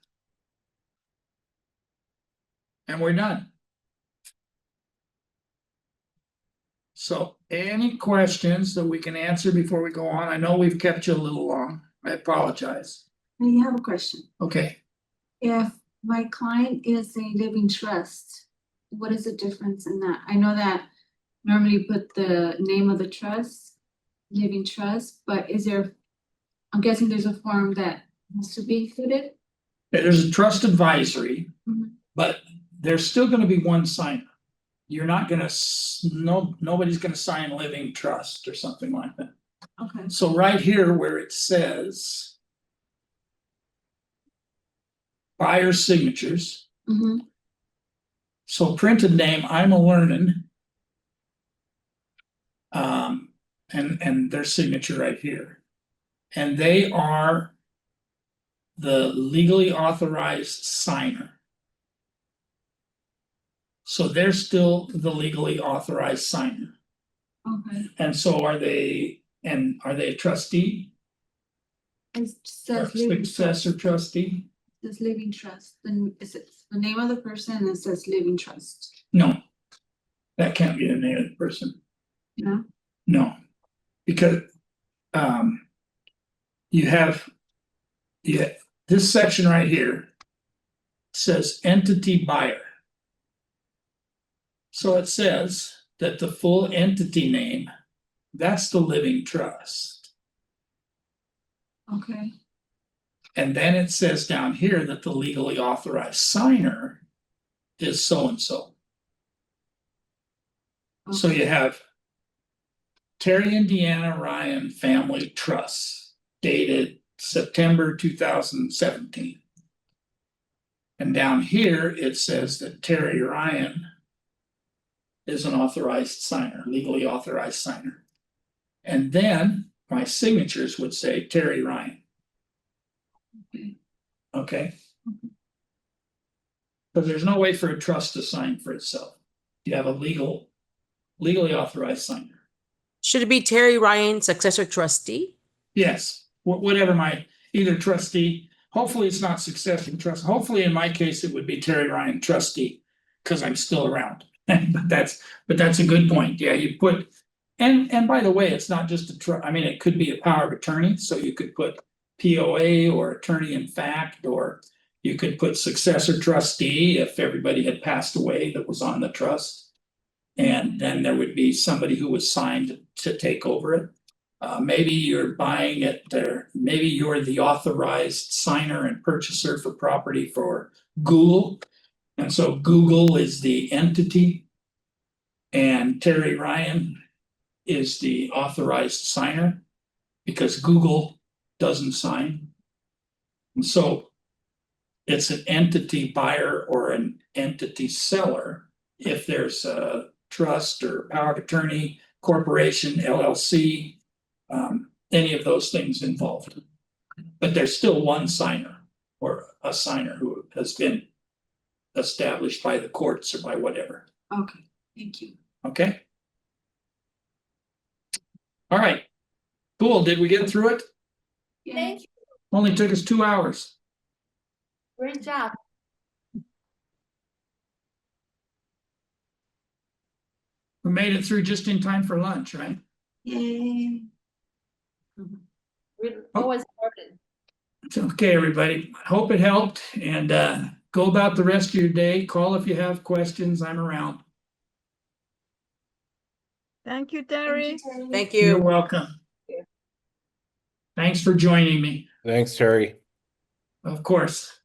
And we're done. So any questions that we can answer before we go on? I know we've kept you a little long. I apologize. I have a question. Okay. If my client is a living trust, what is the difference in that? I know that normally you put the name of the trust, living trust, but is there, I'm guessing there's a form that has to be included? There's a trust advisory, Mhm. but there's still gonna be one signer. You're not gonna, nobody's gonna sign living trust or something like that. Okay. So right here where it says buyer signatures, Mm-hmm. so printed name, I'm a learning. And their signature right here. And they are the legally authorized signer. So they're still the legally authorized signer. Okay, And so are they a trustee it or says living trust, successor trustee? says living trust, then is it the name of the person and it says living trust, No. That can't be the name of the person. you know? No. Because you have this section right here says entity buyer. So it says that the full entity name, that's the living trust. Okay, And then it says down here that the legally authorized signer is so-and-so. So okay, you have Terry and Deanna Ryan Family Trust dated September 2017. And down here, it says that Terry Ryan is an authorized signer, legally authorized signer. And then my signatures would say Terry Ryan. okay, Okay. Because there's no way for a trust to sign for itself. You have a legally authorized signer. Should it be Terry Ryan, successor trustee? Yes, whatever my, either trustee, hopefully it's not succession trust, hopefully in my case, it would be Terry Ryan trustee. Cause I'm still around, but that's a good point, yeah, you put. And by the way, it's not just I mean, it could be a power of attorney, so you could put POA or attorney in fact, or. You could put successor trustee if everybody had passed away that was on the trust. And then there would be somebody who was signed to take over it. Maybe you're buying it, or maybe you're the authorized signer and purchaser for property for Google. And so Google is the entity. And Terry Ryan is the authorized signer because Google doesn't sign. And so it's an entity buyer or an entity seller if there's a trust or power of attorney, corporation, LLC, any of those things involved. But there's still one signer or a signer who has been established by the courts or by whatever, okay, thank you. okay? All right, cool, did we get through it? Yeah, Thank you. Only took us 2 hours. Great job. We made it through just in time for lunch, right? yay. We always started. It's okay, everybody. I hope it helped and go about the rest of your day. Call if you have questions. I'm around. Thank you, Terry. Thank You're you. welcome. Thanks for joining me. Thanks, Terry. Of course.